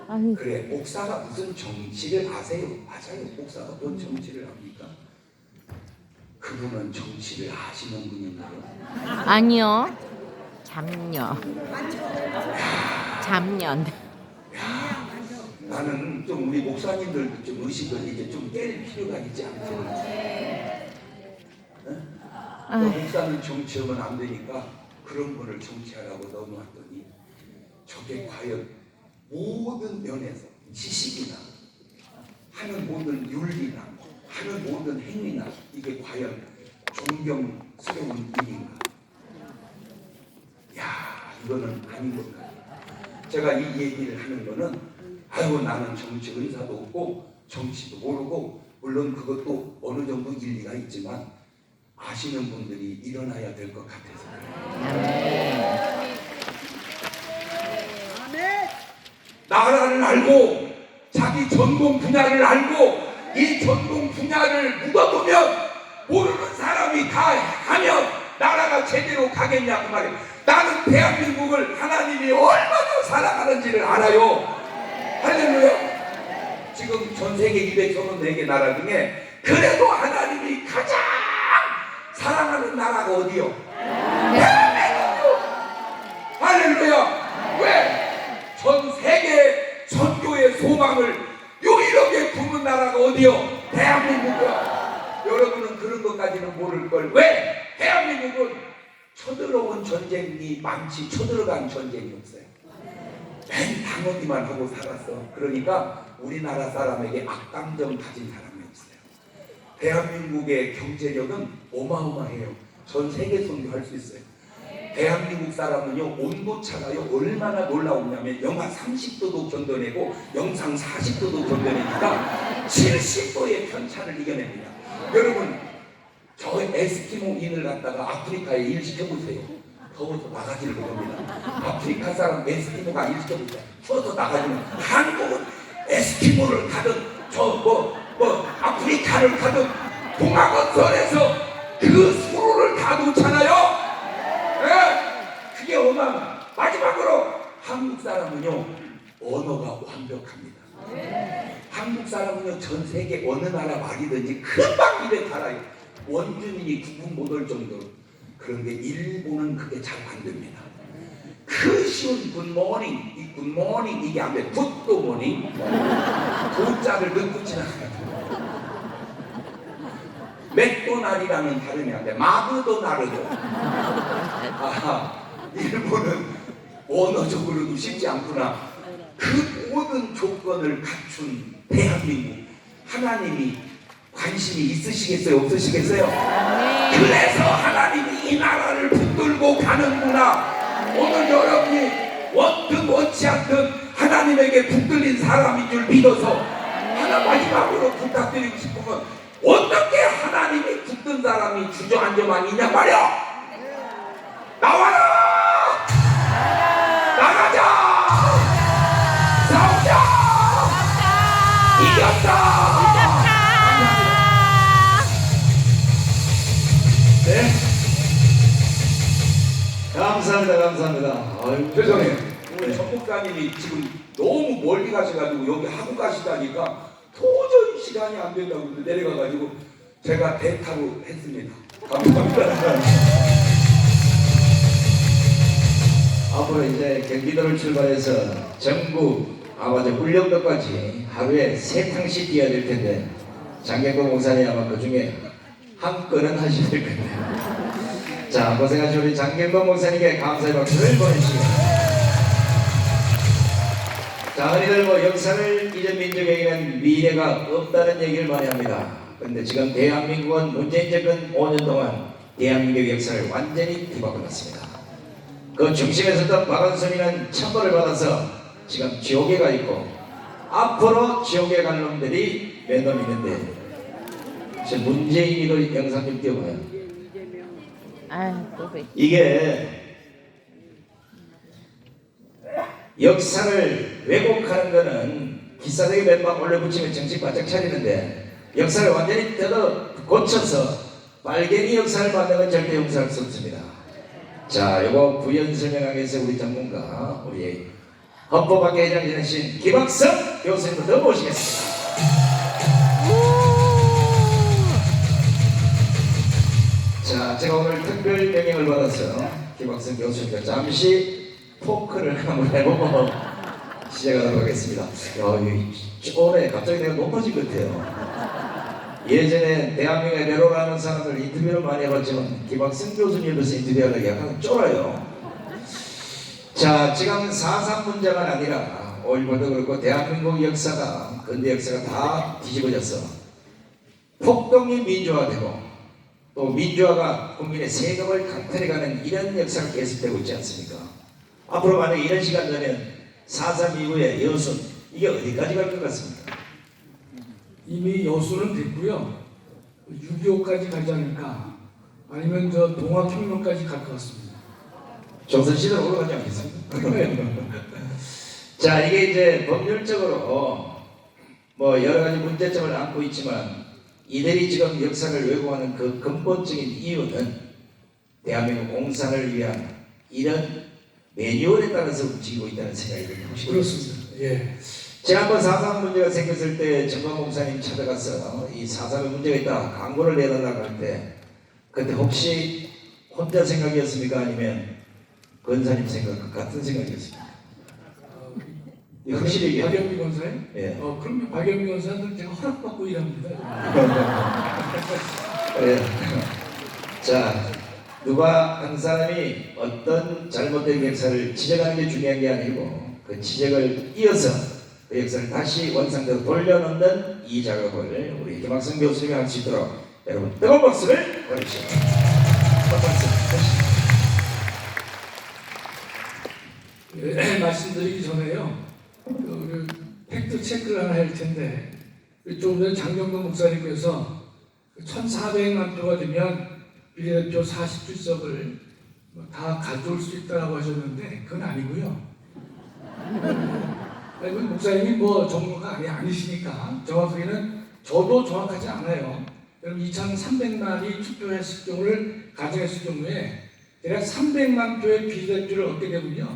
아유, 그래, 목사가 무슨 정치를 아세요? 맞아요. 목사가 뭔 정치를 합니까? 그분은 정치를 아시는 분인가요? 아니요. 잡녀. 잡년. 나는 좀 우리 목사님들도 좀 의식을 이제 좀 깰 필요가 있지 않겠나. 목사는 정치하면 안 되니까 그런 분을 정치하라고 넣어놨더니 저게 과연 모든 면에서 지식이나 하는 모든 윤리나 하는 모든 행위나 이게 과연 존경스러운 일인가? 야, 이거는 아닌 것 같아요. 제가 이 얘기를 하는 거는 아이고 나는 정치 의사도 없고 정치도 모르고 물론 그것도 어느 정도 일리가 있지만 아시는 분들이 일어나야 될 것 같아서 그래요. 나라를 알고 자기 전공 분야를 알고 이 전공 분야를 묻어두면 모르는 사람이 다 하면 나라가 제대로 가겠냐 그 말이에요. 나는 대한민국을 하나님이 얼마나 사랑하는지를 알아요. 할렐루야. 지금 전 세계 234개 나라 중에 그래도 하나님이 가장 사랑하는 나라가 어디요? 대한민국이요. 할렐루야. 왜? 전 세계 선교의 소망을 유일하게 품은 나라가 어디요? 대한민국이요. 여러분은 그런 것까지는 모를 걸. 왜? 대한민국은 쳐들어온 전쟁이 많지 쳐들어간 전쟁이 없어요. 맨 당하기만 하고 살았어. 그러니까 우리나라 사람에게 악감정 가진 사람이 없어요. 대한민국의 경제력은 어마어마해요. 전 세계 선교할 수 있어요. 대한민국 사람은요 온도차가요 얼마나 놀라우냐면 영하 30도도 견뎌내고 영상 40도도 견뎌내니까 70도의 편차를 이겨냅니다. 여러분 저 에스키모인을 갖다가 아프리카에 일시켜보세요. 더워서 나가지를 못합니다. 아프리카 사람 에스키모가 일시켜보세요. 더워서 나가지면 한국은 에스키모를 가든 아프리카를 가든 동학원선에서 그 수로를 다 놓잖아요. 그게 어마어마. 마지막으로 한국 사람은요 언어가 완벽합니다. 한국 사람은요 전 세계 어느 나라 말이든지 금방 입에 달아요. 원주민이 구분 못할 정도로. 그런데 일본은 그게 잘 안 됩니다. 그 쉬운 굿모닝, 이 굿모닝 이게 안 돼. 굿도모닝. 도자를 넣고 지나가요. 맥도날이라는 발음이 안 돼. 마크도나르드. 일본은 언어적으로도 쉽지 않구나. 그 모든 조건을 갖춘 대한민국, 하나님이 관심이 있으시겠어요? 없으시겠어요? 그래서 하나님이 이 나라를 붙들고 가는구나. 오늘 여러분이 원든 원치 않든 하나님에게 붙들린 사람인 줄 믿어서 하나 마지막으로 부탁드리고 싶은 건, 어떻게 하나님이 붙든 사람이 주저앉아만 있냐 말이야. 나와라! 나가자! 싸우자! 이겼다! 네. 감사합니다. 감사합니다. 아유, 죄송해요. 우리 전 목사님이 지금 너무 멀리 가셔가지고 여기 하고 가시다니까 도저히 시간이 안 된다고 내려가가지고 제가 대타로 했습니다. 감사합니다. 앞으로 이제 경기도를 출발해서 전국 아마 울릉도까지 하루에 3탕씩 뛰어야 될 텐데 장경동 목사님 아마 그 중에 한 건은 하셔야 될 건데요. 자, 고생하신 우리 장경동 목사님께 감사의 박수를 보내주시기 바랍니다. 자, 흔히들 역사를 잊은 민족에게는 미래가 없다는 얘기를 많이 합니다. 그런데 지금 대한민국은 문재인 정권 5년 동안 대한민국 역사를 완전히 뒤바꿔놨습니다. 그 중심에 섰던 박원순이는 처벌을 받아서 지금 지옥에 가 있고, 앞으로 지옥에 갈 놈들이 몇 놈 있는데, 지금 문재인이도 영상 좀 띄워봐요. 이게 역사를 왜곡하는 거는 기사대기 몇방 올려붙이면 정신 바짝 차리는데, 역사를 완전히 뜯어 고쳐서 빨갱이 역사를 만드는 건 절대 용서할 수 없습니다. 자, 요거 부연 설명하기 위해서 우리 전문가, 우리 헌법학계 회장 지내신 김학성 교수님부터 모시겠습니다. 자, 제가 오늘 특별 명령을 받아서 김학성 교수님과 잠시 토크를 한번 해보고 시작하도록 하겠습니다. 오늘 갑자기 내가 높아진 것 같아요. 예전에 대한민국의 내로라는 사람을 인터뷰를 많이 해봤지만 김학성 교수님으로서 인터뷰하려고 약간 쫄아요. 자, 지금 4.3 문제가 아니라 5.18도 그렇고 대한민국 역사가, 근대 역사가 다 뒤집어져서 폭동이 민주화되고 또 민주화가 국민의 세금을 강탈해가는 이런 역사가 계속되고 있지 않습니까? 앞으로 만약에 이런 시간 되면 4.3 이후에 여순, 이게 어디까지 갈 것 같습니까? 이미 여수는 됐고요. 6.25까지 가지 않을까, 아니면 저 동학혁명까지 갈 것 같습니다. 조선시대로 올라가지 않겠습니까? 자, 이게 이제 법률적으로 뭐 여러 가지 문제점을 안고 있지만, 이들이 지금 역사를 왜곡하는 그 근본적인 이유는 대한민국 공산을 위한 이런 매뉴얼에 따라서 움직이고 있다는 생각이 듭니다. 그렇습니다. 예. 지난번 4.3 문제가 생겼을 때 정광 목사님 찾아가서 이 4.3에 문제가 있다 광고를 내달라고 할 때, 그때 혹시 혼자 생각이었습니까? 아니면 권사님 생각 같은 생각이었습니까? 확실히 박영미 권사님? 예. 그럼 박영미 권사는 제가 허락받고 일합니다. 예. 자, 누가 한 사람이 어떤 잘못된 역사를 지적하는 게 중요한 게 아니고 그 지적을 이어서 그 역사를 다시 원상대로 돌려놓는 이 작업을 우리 김학성 교수님이 할 수 있도록 여러분 뜨거운 박수를 보내주시기 바랍니다. 말씀드리기 전에요, 그 팩트 체크를 하나 할 텐데, 좀 전에 장경동 목사님께서 1,400만 표가 되면 비례대표 47석을 다 가져올 수 있다고 하셨는데 그건 아니고요. 목사님이 뭐 전문가 아니시니까 정확하게는 저도 정확하지 않아요. 여러분 2,300만이 투표했을 경우를 가정했을 경우에 대략 300만 표의 비례대표를 얻게 되면요,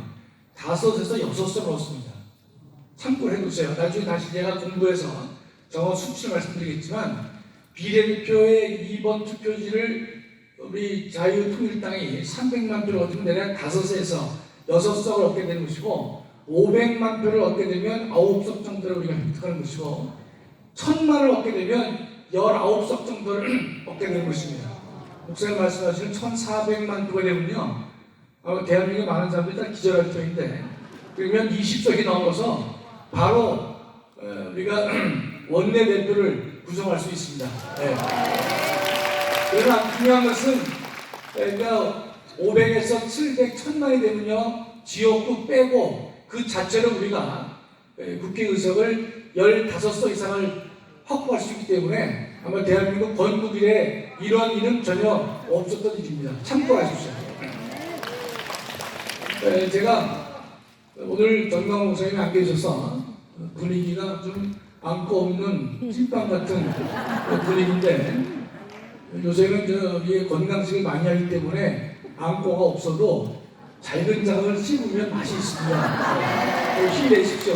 5에서 6석 얻습니다. 참고를 해두세요. 나중에 다시 제가 공부해서 정확 수치를 말씀드리겠지만, 비례대표의 2번 투표지를 우리 자유통일당이 300만 표를 얻으면 대략 5에서 6석을 얻게 되는 것이고 500만 표를 얻게 되면 9석 정도를 우리가 획득하는 것이고 1000만을 얻게 되면 19석 정도를 얻게 되는 것입니다. 목사님 말씀하시는 1400만 표가 되면요 대한민국에 많은 사람들이 다 기절할 터인데 그러면 20석이 넘어서 바로 우리가 원내대표를 구성할 수 있습니다. 네. 그러나 중요한 것은 그러니까 500에서 700, 1000만이 되면요 지역구 빼고 그 자체로 우리가 국회의석을 15석 이상을 확보할 수 있기 때문에 아마 대한민국 건국 이래 이런 일은 전혀 없었던 일입니다. 참고하십시오. 제가 오늘 정강 목사님이 안 계셔서 분위기가 좀 안고 없는 찐빵 같은 분위기인데 요새는 저기 건강식을 많이 하기 때문에 안고가 없어도 잘근 장을 씹으면 맛이 있습니다. 힘내십시오.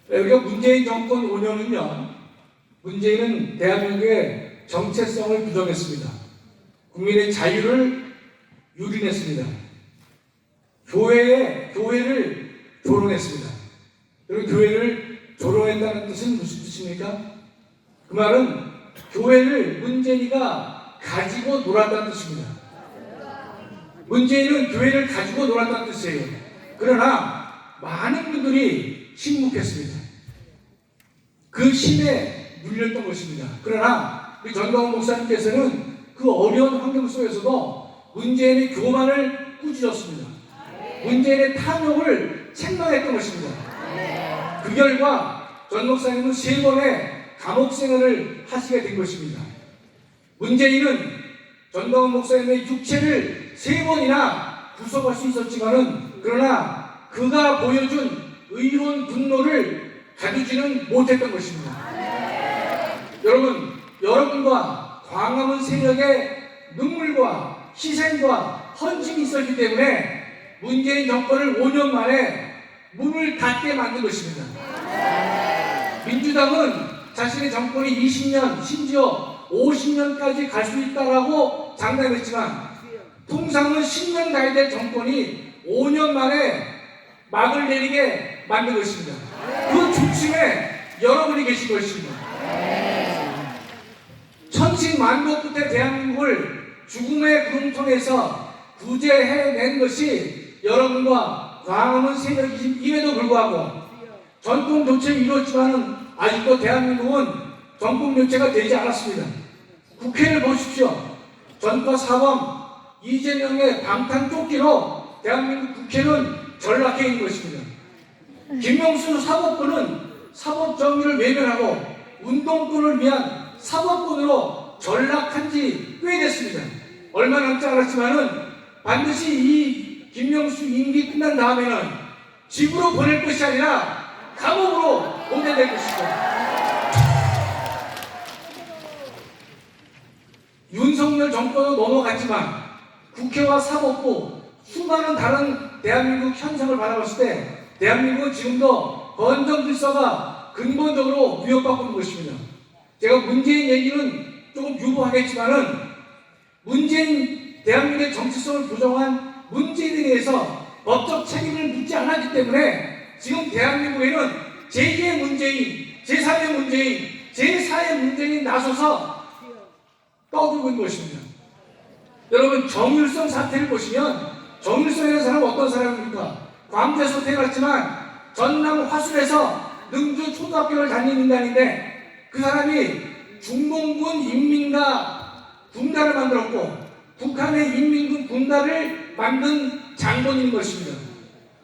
우리가 문재인 정권 5년은요 문재인은 대한민국의 정체성을 부정했습니다. 국민의 자유를 유린했습니다. 교회를 조롱했습니다. 그리고 교회를 조롱했다는 뜻은 무슨 뜻입니까? 그 말은 교회를 문재인이가 가지고 놀았다는 뜻입니다. 문재인은 교회를 가지고 놀았다는 뜻이에요. 그러나 많은 분들이 침묵했습니다. 그 심에 눌렸던 것입니다. 그러나 우리 전광훈 목사님께서는 그 어려운 환경 속에서도 문재인의 교만을 꾸짖었습니다. 문재인의 탐욕을 책망했던 것입니다. 그 결과 전 목사님은 3번의 감옥 생활을 하시게 된 것입니다. 문재인은 전광훈 목사님의 육체를 3번이나 구속할 수 있었지만은 그러나 그가 보여준 의로운 분노를 가두지는 못했던 것입니다. 여러분, 여러분과 광화문 세력의 눈물과 희생과 헌신이 있었기 때문에 문재인 정권을 5년 만에 문을 닫게 만든 것입니다. 민주당은 자신의 정권이 20년, 심지어 50년까지 갈 수 있다라고 장담했지만 통상은 10년 가야 될 정권이 5년 만에 막을 내리게 만든 것입니다. 그 중심에 여러분이 계신 것입니다. 천신만고 끝에 대한민국을 죽음의 구름통에서 구제해낸 것이 여러분과 광화문 세력임에도 불구하고 전통 교체를 이뤘지만은 아직도 대한민국은 전통 교체가 되지 않았습니다. 국회를 보십시오. 전과 사범 이재명의 방탄조끼로 대한민국 국회는 전락해 있는 것입니다. 김명수 사법부는 사법정의를 외면하고 운동권을 위한 사법권으로 전락한 지 꽤 됐습니다. 얼마 남지 않았지만은 반드시 이 김명수 임기 끝난 다음에는 집으로 보낼 것이 아니라 감옥으로 보내될 것입니다. 윤석열 정권도 넘어갔지만 국회와 사법부 수많은 다른 대한민국 현상을 바라봤을 때 대한민국은 지금도 건전 질서가 근본적으로 위협받고 있는 것입니다. 제가 문재인 얘기는 조금 유보하겠지만은 문재인 대한민국의 정체성을 부정한 문재인에 대해서 법적 책임을 묻지 않았기 때문에 지금 대한민국에는 제2의 문재인, 제3의 문재인, 제4의 문재인이 나서서 떠들고 있는 것입니다. 여러분 정일성 사태를 보시면 정일성이라는 사람은 어떤 사람입니까? 광주에서 태어났지만 전남 화순에서 능주 초등학교를 다니는 인간인데 그 사람이 중공군 인민가 군단을 만들었고 북한의 인민군 군단을 만든 장본인 것입니다.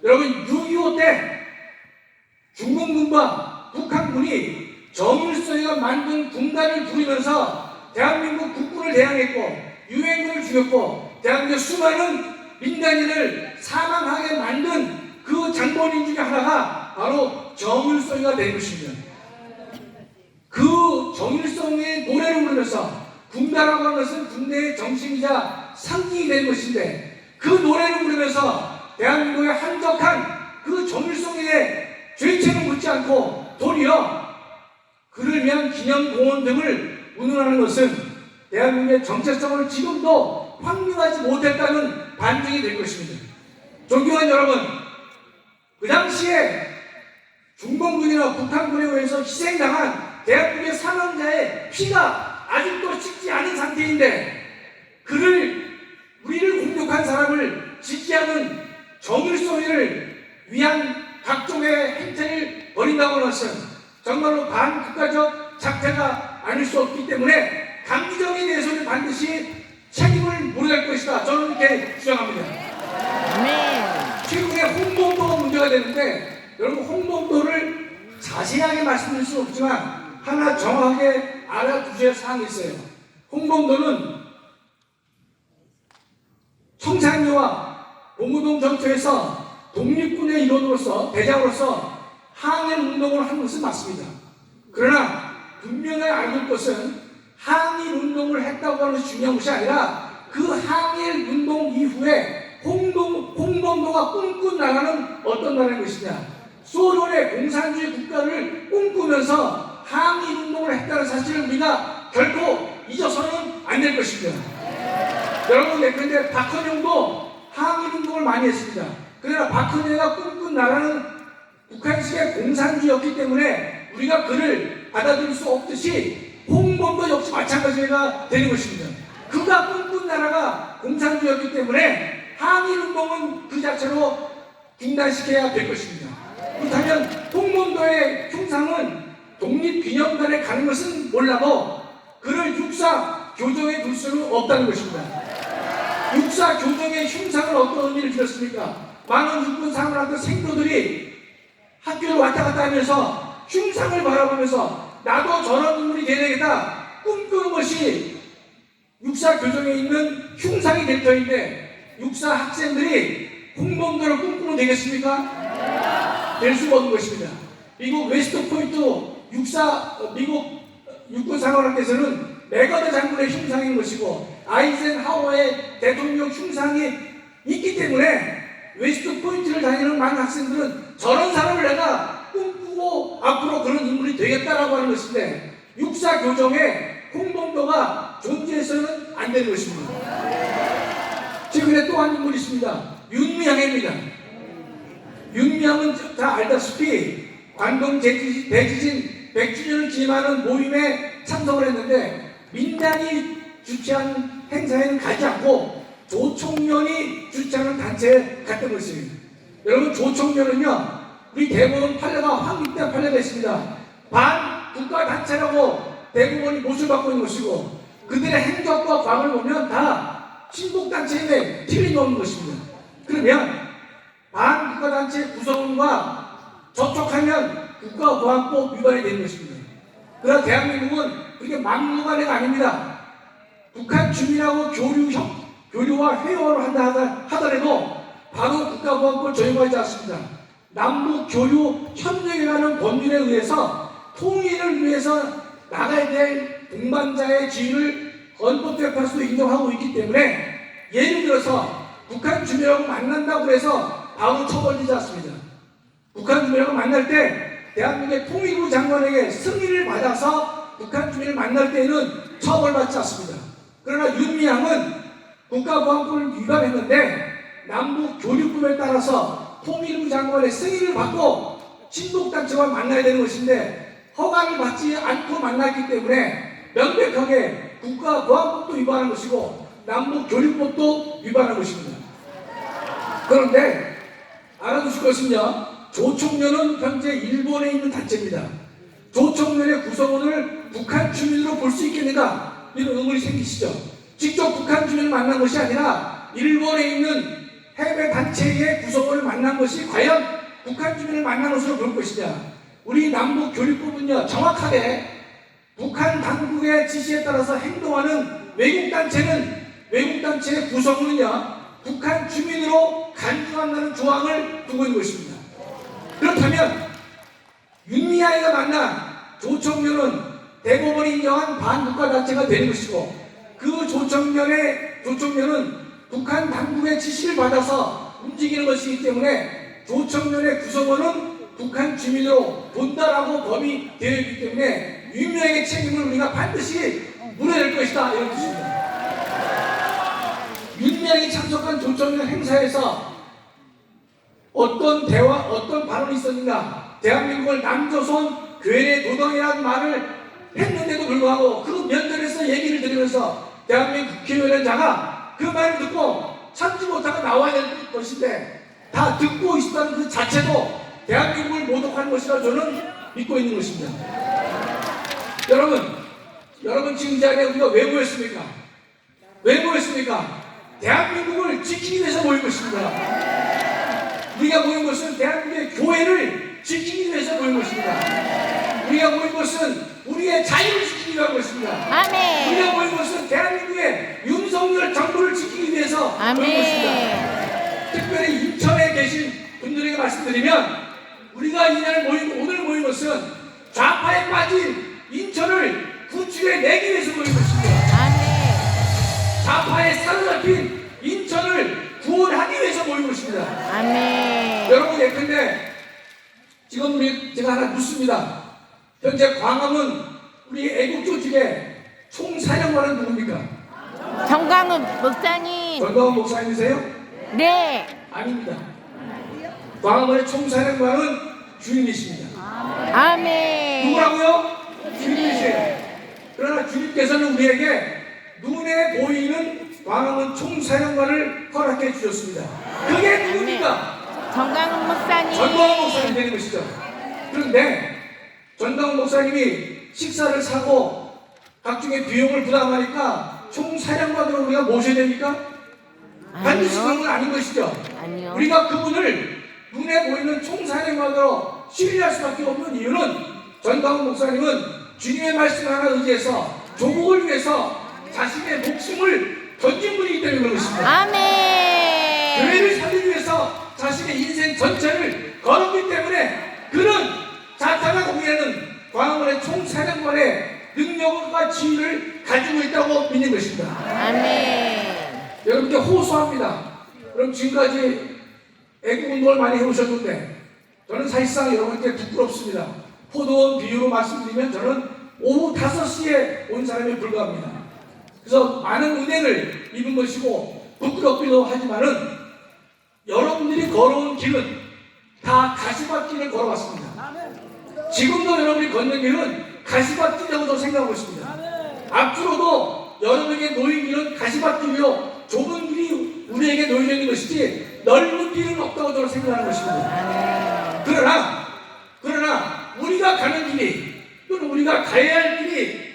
여러분 6.25 때 중공군과 북한군이 정일성이가 만든 군단을 부리면서 대한민국 국군을 대항했고 유엔군을 죽였고 대한민국 수많은 민간인을 사망하게 만든 그 장본인 중에 하나가 바로 정일성이가 된 것입니다. 그 정일성의 노래를 부르면서 군다라고 하는 것은 군대의 정신이자 상징이 된 것인데 그 노래를 부르면서 대한민국의 한적한 그 정일성의 죄책을 묻지 않고 도리어 그를 위한 기념공원 등을 운운하는 것은 대한민국의 정체성을 지금도 결코 확립하지 못했다는 반증이 될 것입니다. 존경하는 여러분, 그 당시에 중공군이나 북한군에 의해서 희생당한 대한민국의 사망자의 피가 아직도 식지 않은 상태인데 우리를 공격한 사람을 지지하는 정일소리를 위한 각종의 행태를 벌인다고 하는 것은 정말로 반국가적 작태가 아닐 수 없기 때문에 강기정에 대해서는 반드시 책임을 물어야 할 것이다. 저는 이렇게 주장합니다. 최근에 홍범도가 문제가 되는데 여러분, 홍범도를 자세하게 말씀드릴 수는 없지만 하나 정확하게 알아두셔야 할 사항이 있어요. 홍범도는 청산리와 봉우동 전투에서 독립군의 일원으로서 대장으로서 항일 운동을 한 것은 맞습니다. 그러나 분명히 알고 있는 것은 항일 운동을 했다고 하는 것이 중요한 것이 아니라 그 항일 운동 이후에 홍범도가 꿈꾼 나라는 어떤 나라인 것이냐, 소련의 공산주의 국가를 꿈꾸면서 항일 운동을 했다는 사실을 우리가 결코 잊어서는 안 될 것입니다. 여러분, 그런데 박헌영도 항일 운동을 많이 했습니다. 그러나 박헌영가 꿈꾼 나라는 북한식의 공산주의였기 때문에 우리가 그를 받아들일 수 없듯이 홍범도 역시 마찬가지가 되는 것입니다. 그가 꿈꾼 나라가 공산주의였기 때문에 항일 운동은 그 자체로 중단시켜야 될 것입니다. 그렇다면 홍범도의 흉상은 독립기념관에 가는 것은 몰라도 그를 육사 교정에 둘 수는 없다는 것입니다. 육사 교정의 흉상은 어떤 의미를 들었습니까? 많은 육군 사관학교 생도들이 학교를 왔다 갔다 하면서 흉상을 바라보면서 나도 저런 인물이 되야겠다 꿈꾸는 것이 육사 교정에 있는 흉상이 될 터인데, 육사 학생들이 홍범도를 꿈꾸면 되겠습니까? 될 수가 없는 것입니다. 미국 웨스트 포인트 미국 육군 사관학교에서는 메가더 장군의 흉상인 것이고 아이젠하워의 대통령 흉상이 있기 때문에 웨스트 포인트를 다니는 많은 학생들은 저런 사람을 내가 꿈꾸고 앞으로 그런 인물이 되겠다라고 하는 것인데, 육사 교정에 홍범도가 존재해서는 안 되는 것입니다. 최근에 또 한 인물이 있습니다. 윤미향입니다. 윤미향은 다 알다시피 관동 대지진 100주년을 기념하는 모임에 참석을 했는데 민당이 주최한 행사에는 가지 않고 조총련이 주최하는 단체에 갔던 것입니다. 여러분, 조총련은요, 우리 대법원 판례가 확립된 판례가 있습니다. 반국가 단체라고 대법원이 못을 받고 있는 것이고 그들의 행적과 과거를 보면 다 친북단체임에 틀림이 없는 것입니다. 그러면 반국가단체 구성원과 접촉하면 국가보안법 위반이 되는 것입니다. 그러나 대한민국은 그렇게 막무가내가 애가 아닙니다. 북한 주민하고 교류와 회화를 한다 하더라도 바로 국가보안법을 적용하지 않습니다. 남북 교류 협력이라는 법률에 의해서 통일을 위해서 나가야 될 동반자의 지위를 헌법재판소도 인정하고 있기 때문에 예를 들어서 북한 주민하고 만난다고 해서 바로 처벌되지 않습니다. 북한 주민하고 만날 때 대한민국의 통일부 장관에게 승인을 받아서 북한 주민을 만날 때에는 처벌받지 않습니다. 그러나 윤미향은 국가보안법을 위반했는데 남북 교류법에 따라서 통일부 장관의 승인을 받고 친북단체와 만나야 되는 것인데 허가를 받지 않고 만났기 때문에 명백하게 국가보안법도 위반한 것이고 남북교류법도 위반한 것입니다. 그런데 알아두실 것은요, 조총련은 현재 일본에 있는 단체입니다. 조총련의 구성원을 북한 주민으로 볼 수 있겠는가, 이런 의문이 생기시죠. 직접 북한 주민을 만난 것이 아니라 일본에 있는 해외 단체의 구성원을 만난 것이 과연 북한 주민을 만난 것으로 볼 것이냐. 우리 남북교류법은요, 정확하게 북한 당국의 지시에 따라서 행동하는 외국단체의 구성원은요, 북한 주민으로 간주한다는 조항을 두고 있는 것입니다. 그렇다면 윤미향이가 만난 조총련은 대법원이 인정한 반국가 단체가 되는 것이고 그 조총련은 북한 당국의 지시를 받아서 움직이는 것이기 때문에 조총련의 구성원은 북한 주민으로 본다라고 법이 되어 있기 때문에 윤미향의 책임을 우리가 반드시 물어야 될 것이다, 이런 뜻입니다. 위원장이 참석한 조청년 행사에서 어떤 대화, 어떤 발언이 있었는가? 대한민국을 남조선 괴뢰 노동이라는 말을 했는데도 불구하고 그 면전에서 얘기를 들으면서 대한민국 국회의원장가 그 말을 듣고 참지 못하고 나와야 될 것인데 다 듣고 있었다는 그 자체도 대한민국을 모독하는 것이라고 저는 믿고 있는 것입니다. 여러분 지금 이 자리에 우리가 왜 모였습니까? 왜 모였습니까? 대한민국을 지키기 위해서 모인 것입니다. 우리가 모인 것은 대한민국의 교회를 지키기 위해서 모인 것입니다. 우리가 모인 것은 우리의 자유를 지키기 위한 것입니다. 아멘. 우리가 모인 것은 대한민국의 윤석열 정부를 지키기 위해서 모인 것입니다. 특별히 인천에 계신 분들에게 말씀드리면 우리가 오늘 모인 것은 좌파에 빠진 인천을 구출해내기 위해서 모인 것입니다. 좌파에 사로잡힌 인천을 구원하기 위해서 모인 것입니다. 아멘. 여러분 예컨대 지금 제가 하나 묻습니다. 현재 광화문 우리 애국조직의 총사령관은 누굽니까? 정광훈 목사님. 정광훈 목사님이세요? 네. 아닙니다. 광화문의 총사령관은 주님이십니다. 아멘. 누구라고요? 주님이세요. 그러나 주님께서는 우리에게 눈에 보이는 광화문 총사령관을 허락해 주셨습니다. 그게 누굽니까? 정광훈 목사님. 전광훈 목사님 되는 것이죠. 그런데 전광훈 목사님이 식사를 사고 각종의 비용을 부담하니까 총사령관으로 우리가 모셔야 됩니까? 반드시 그런 건 아닌 것이죠. 아니요. 우리가 그분을 눈에 보이는 총사령관으로 신뢰할 수밖에 없는 이유는 전광훈 목사님은 주님의 말씀을 하나 의지해서 조국을 위해서 자신의 목숨을 던진 분이기 때문에 그런 것입니다. 아멘. 교회를 살리기 위해서 자신의 인생 전체를 걸었기 때문에 그는 자타가 공유하는 광화문의 총사령관의 능력과 지위를 가지고 있다고 믿는 것입니다. 아멘. 여러분께 호소합니다. 그럼 지금까지 애국운동을 많이 해오셨는데 저는 사실상 여러분께 부끄럽습니다. 포도원 비유로 말씀드리면 저는 오후 5시에 온 사람에 불과합니다. 그래서 많은 은혜를 입은 것이고 부끄럽기도 하지만은 여러분들이 걸어온 길은 다 가시밭길을 걸어왔습니다. 지금도 여러분이 걷는 길은 가시밭길이라고 저는 생각하고 있습니다. 앞으로도 여러분에게 놓인 길은 가시밭길이요 좁은 길이 우리에게 놓여져 있는 것이지 넓은 길은 없다고 저는 생각하는 것입니다. 그러나 우리가 가는 길이 또는 우리가 가야 할 길이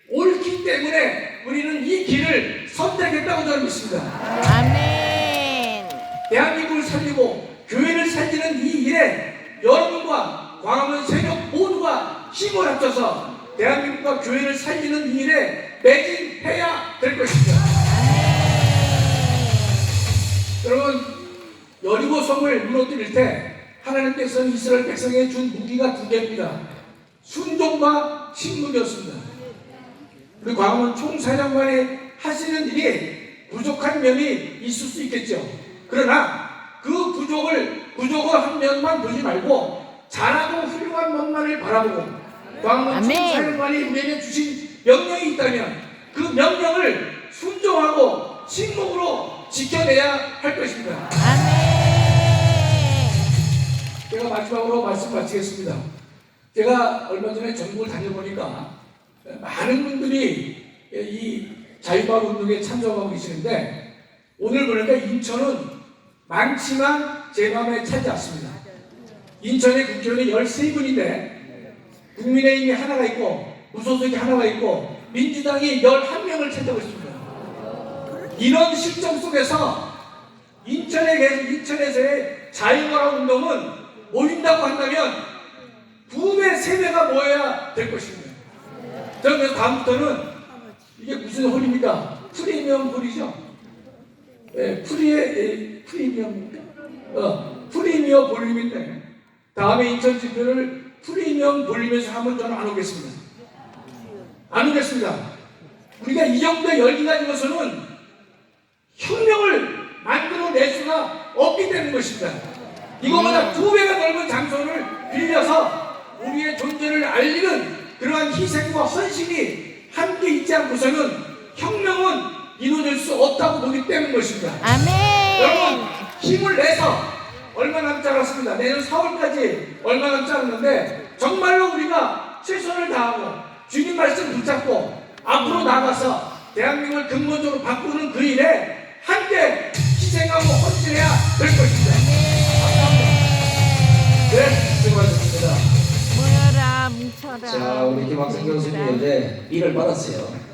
옳기 때문에 우리는 이 길을 선택했다고 저는 믿습니다. 아멘. 대한민국을 살리고 교회를 살리는 이 일에 여러분과 광화문 세력 모두가 힘을 합쳐서 대한민국과 교회를 살리는 이 일에 매진해야 될 것입니다. 여러분 여리고 성을 무너뜨릴 때 하나님께서는 이스라엘 백성에게 준 무기가 2개입니다. 순종과 침묵이었습니다. 우리 광화문 총사령관이 하시는 일이 부족한 면이 있을 수 있겠죠. 그러나 그 부족한 면만 보지 말고 잘하고 훌륭한 면만을 바라보고 광화문 총사령관이 우리에게 주신 명령이 있다면 그 명령을 순종하고 침묵으로 지켜내야 할 것입니다. 아멘. 제가 마지막으로 말씀 마치겠습니다. 제가 얼마 전에 전국을 다녀보니까 많은 분들이 이 자유마을 운동에 참석하고 계시는데 오늘 보니까 인천은 많지만 제 마음에 차지 않습니다. 인천의 국회의원이 13분인데 국민의힘이 하나가 있고 무소속이 하나가 있고 민주당이 11명을 차지하고 있습니다. 이런 실정 속에서 인천에서의 자유마을 운동은 모인다고 한다면 2배, 3배가 모여야 될 것입니다. 저는 그래서 다음부터는 이게 무슨 홀입니까? 프리미엄 홀이죠. 프리미엄 볼륨인데 다음에 인천 집회를 프리미엄 볼륨에서 하면 저는 안 오겠습니다. 안 오겠습니다. 우리가 이 정도의 열기가 지고서는 혁명을 만들어낼 수가 없기 때문인 것입니다. 이거보다 2배가 넓은 장소를 빌려서 우리의 존재를 알리는 그러한 희생과 헌신이 함께 있지 않고서는 혁명은 이루어질 수 없다고 보기 때문인 것입니다. 아멘. 여러분 힘을 내서 얼마 남지 않았습니다. 내년 4월까지 얼마 남지 않았는데 정말로 우리가 최선을 다하고 주님 말씀 붙잡고 앞으로 나가서 대한민국을 근본적으로 바꾸는 그 일에 함께 희생하고 헌신해야 될 것입니다. 네, 수고하셨습니다. 모여라 뭉쳐라. 자, 우리 김학생 교수님 어제 일을 받았어요.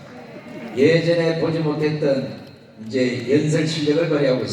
예전에 보지 못했던 이제 연설 실력을 발휘하고 있습니다.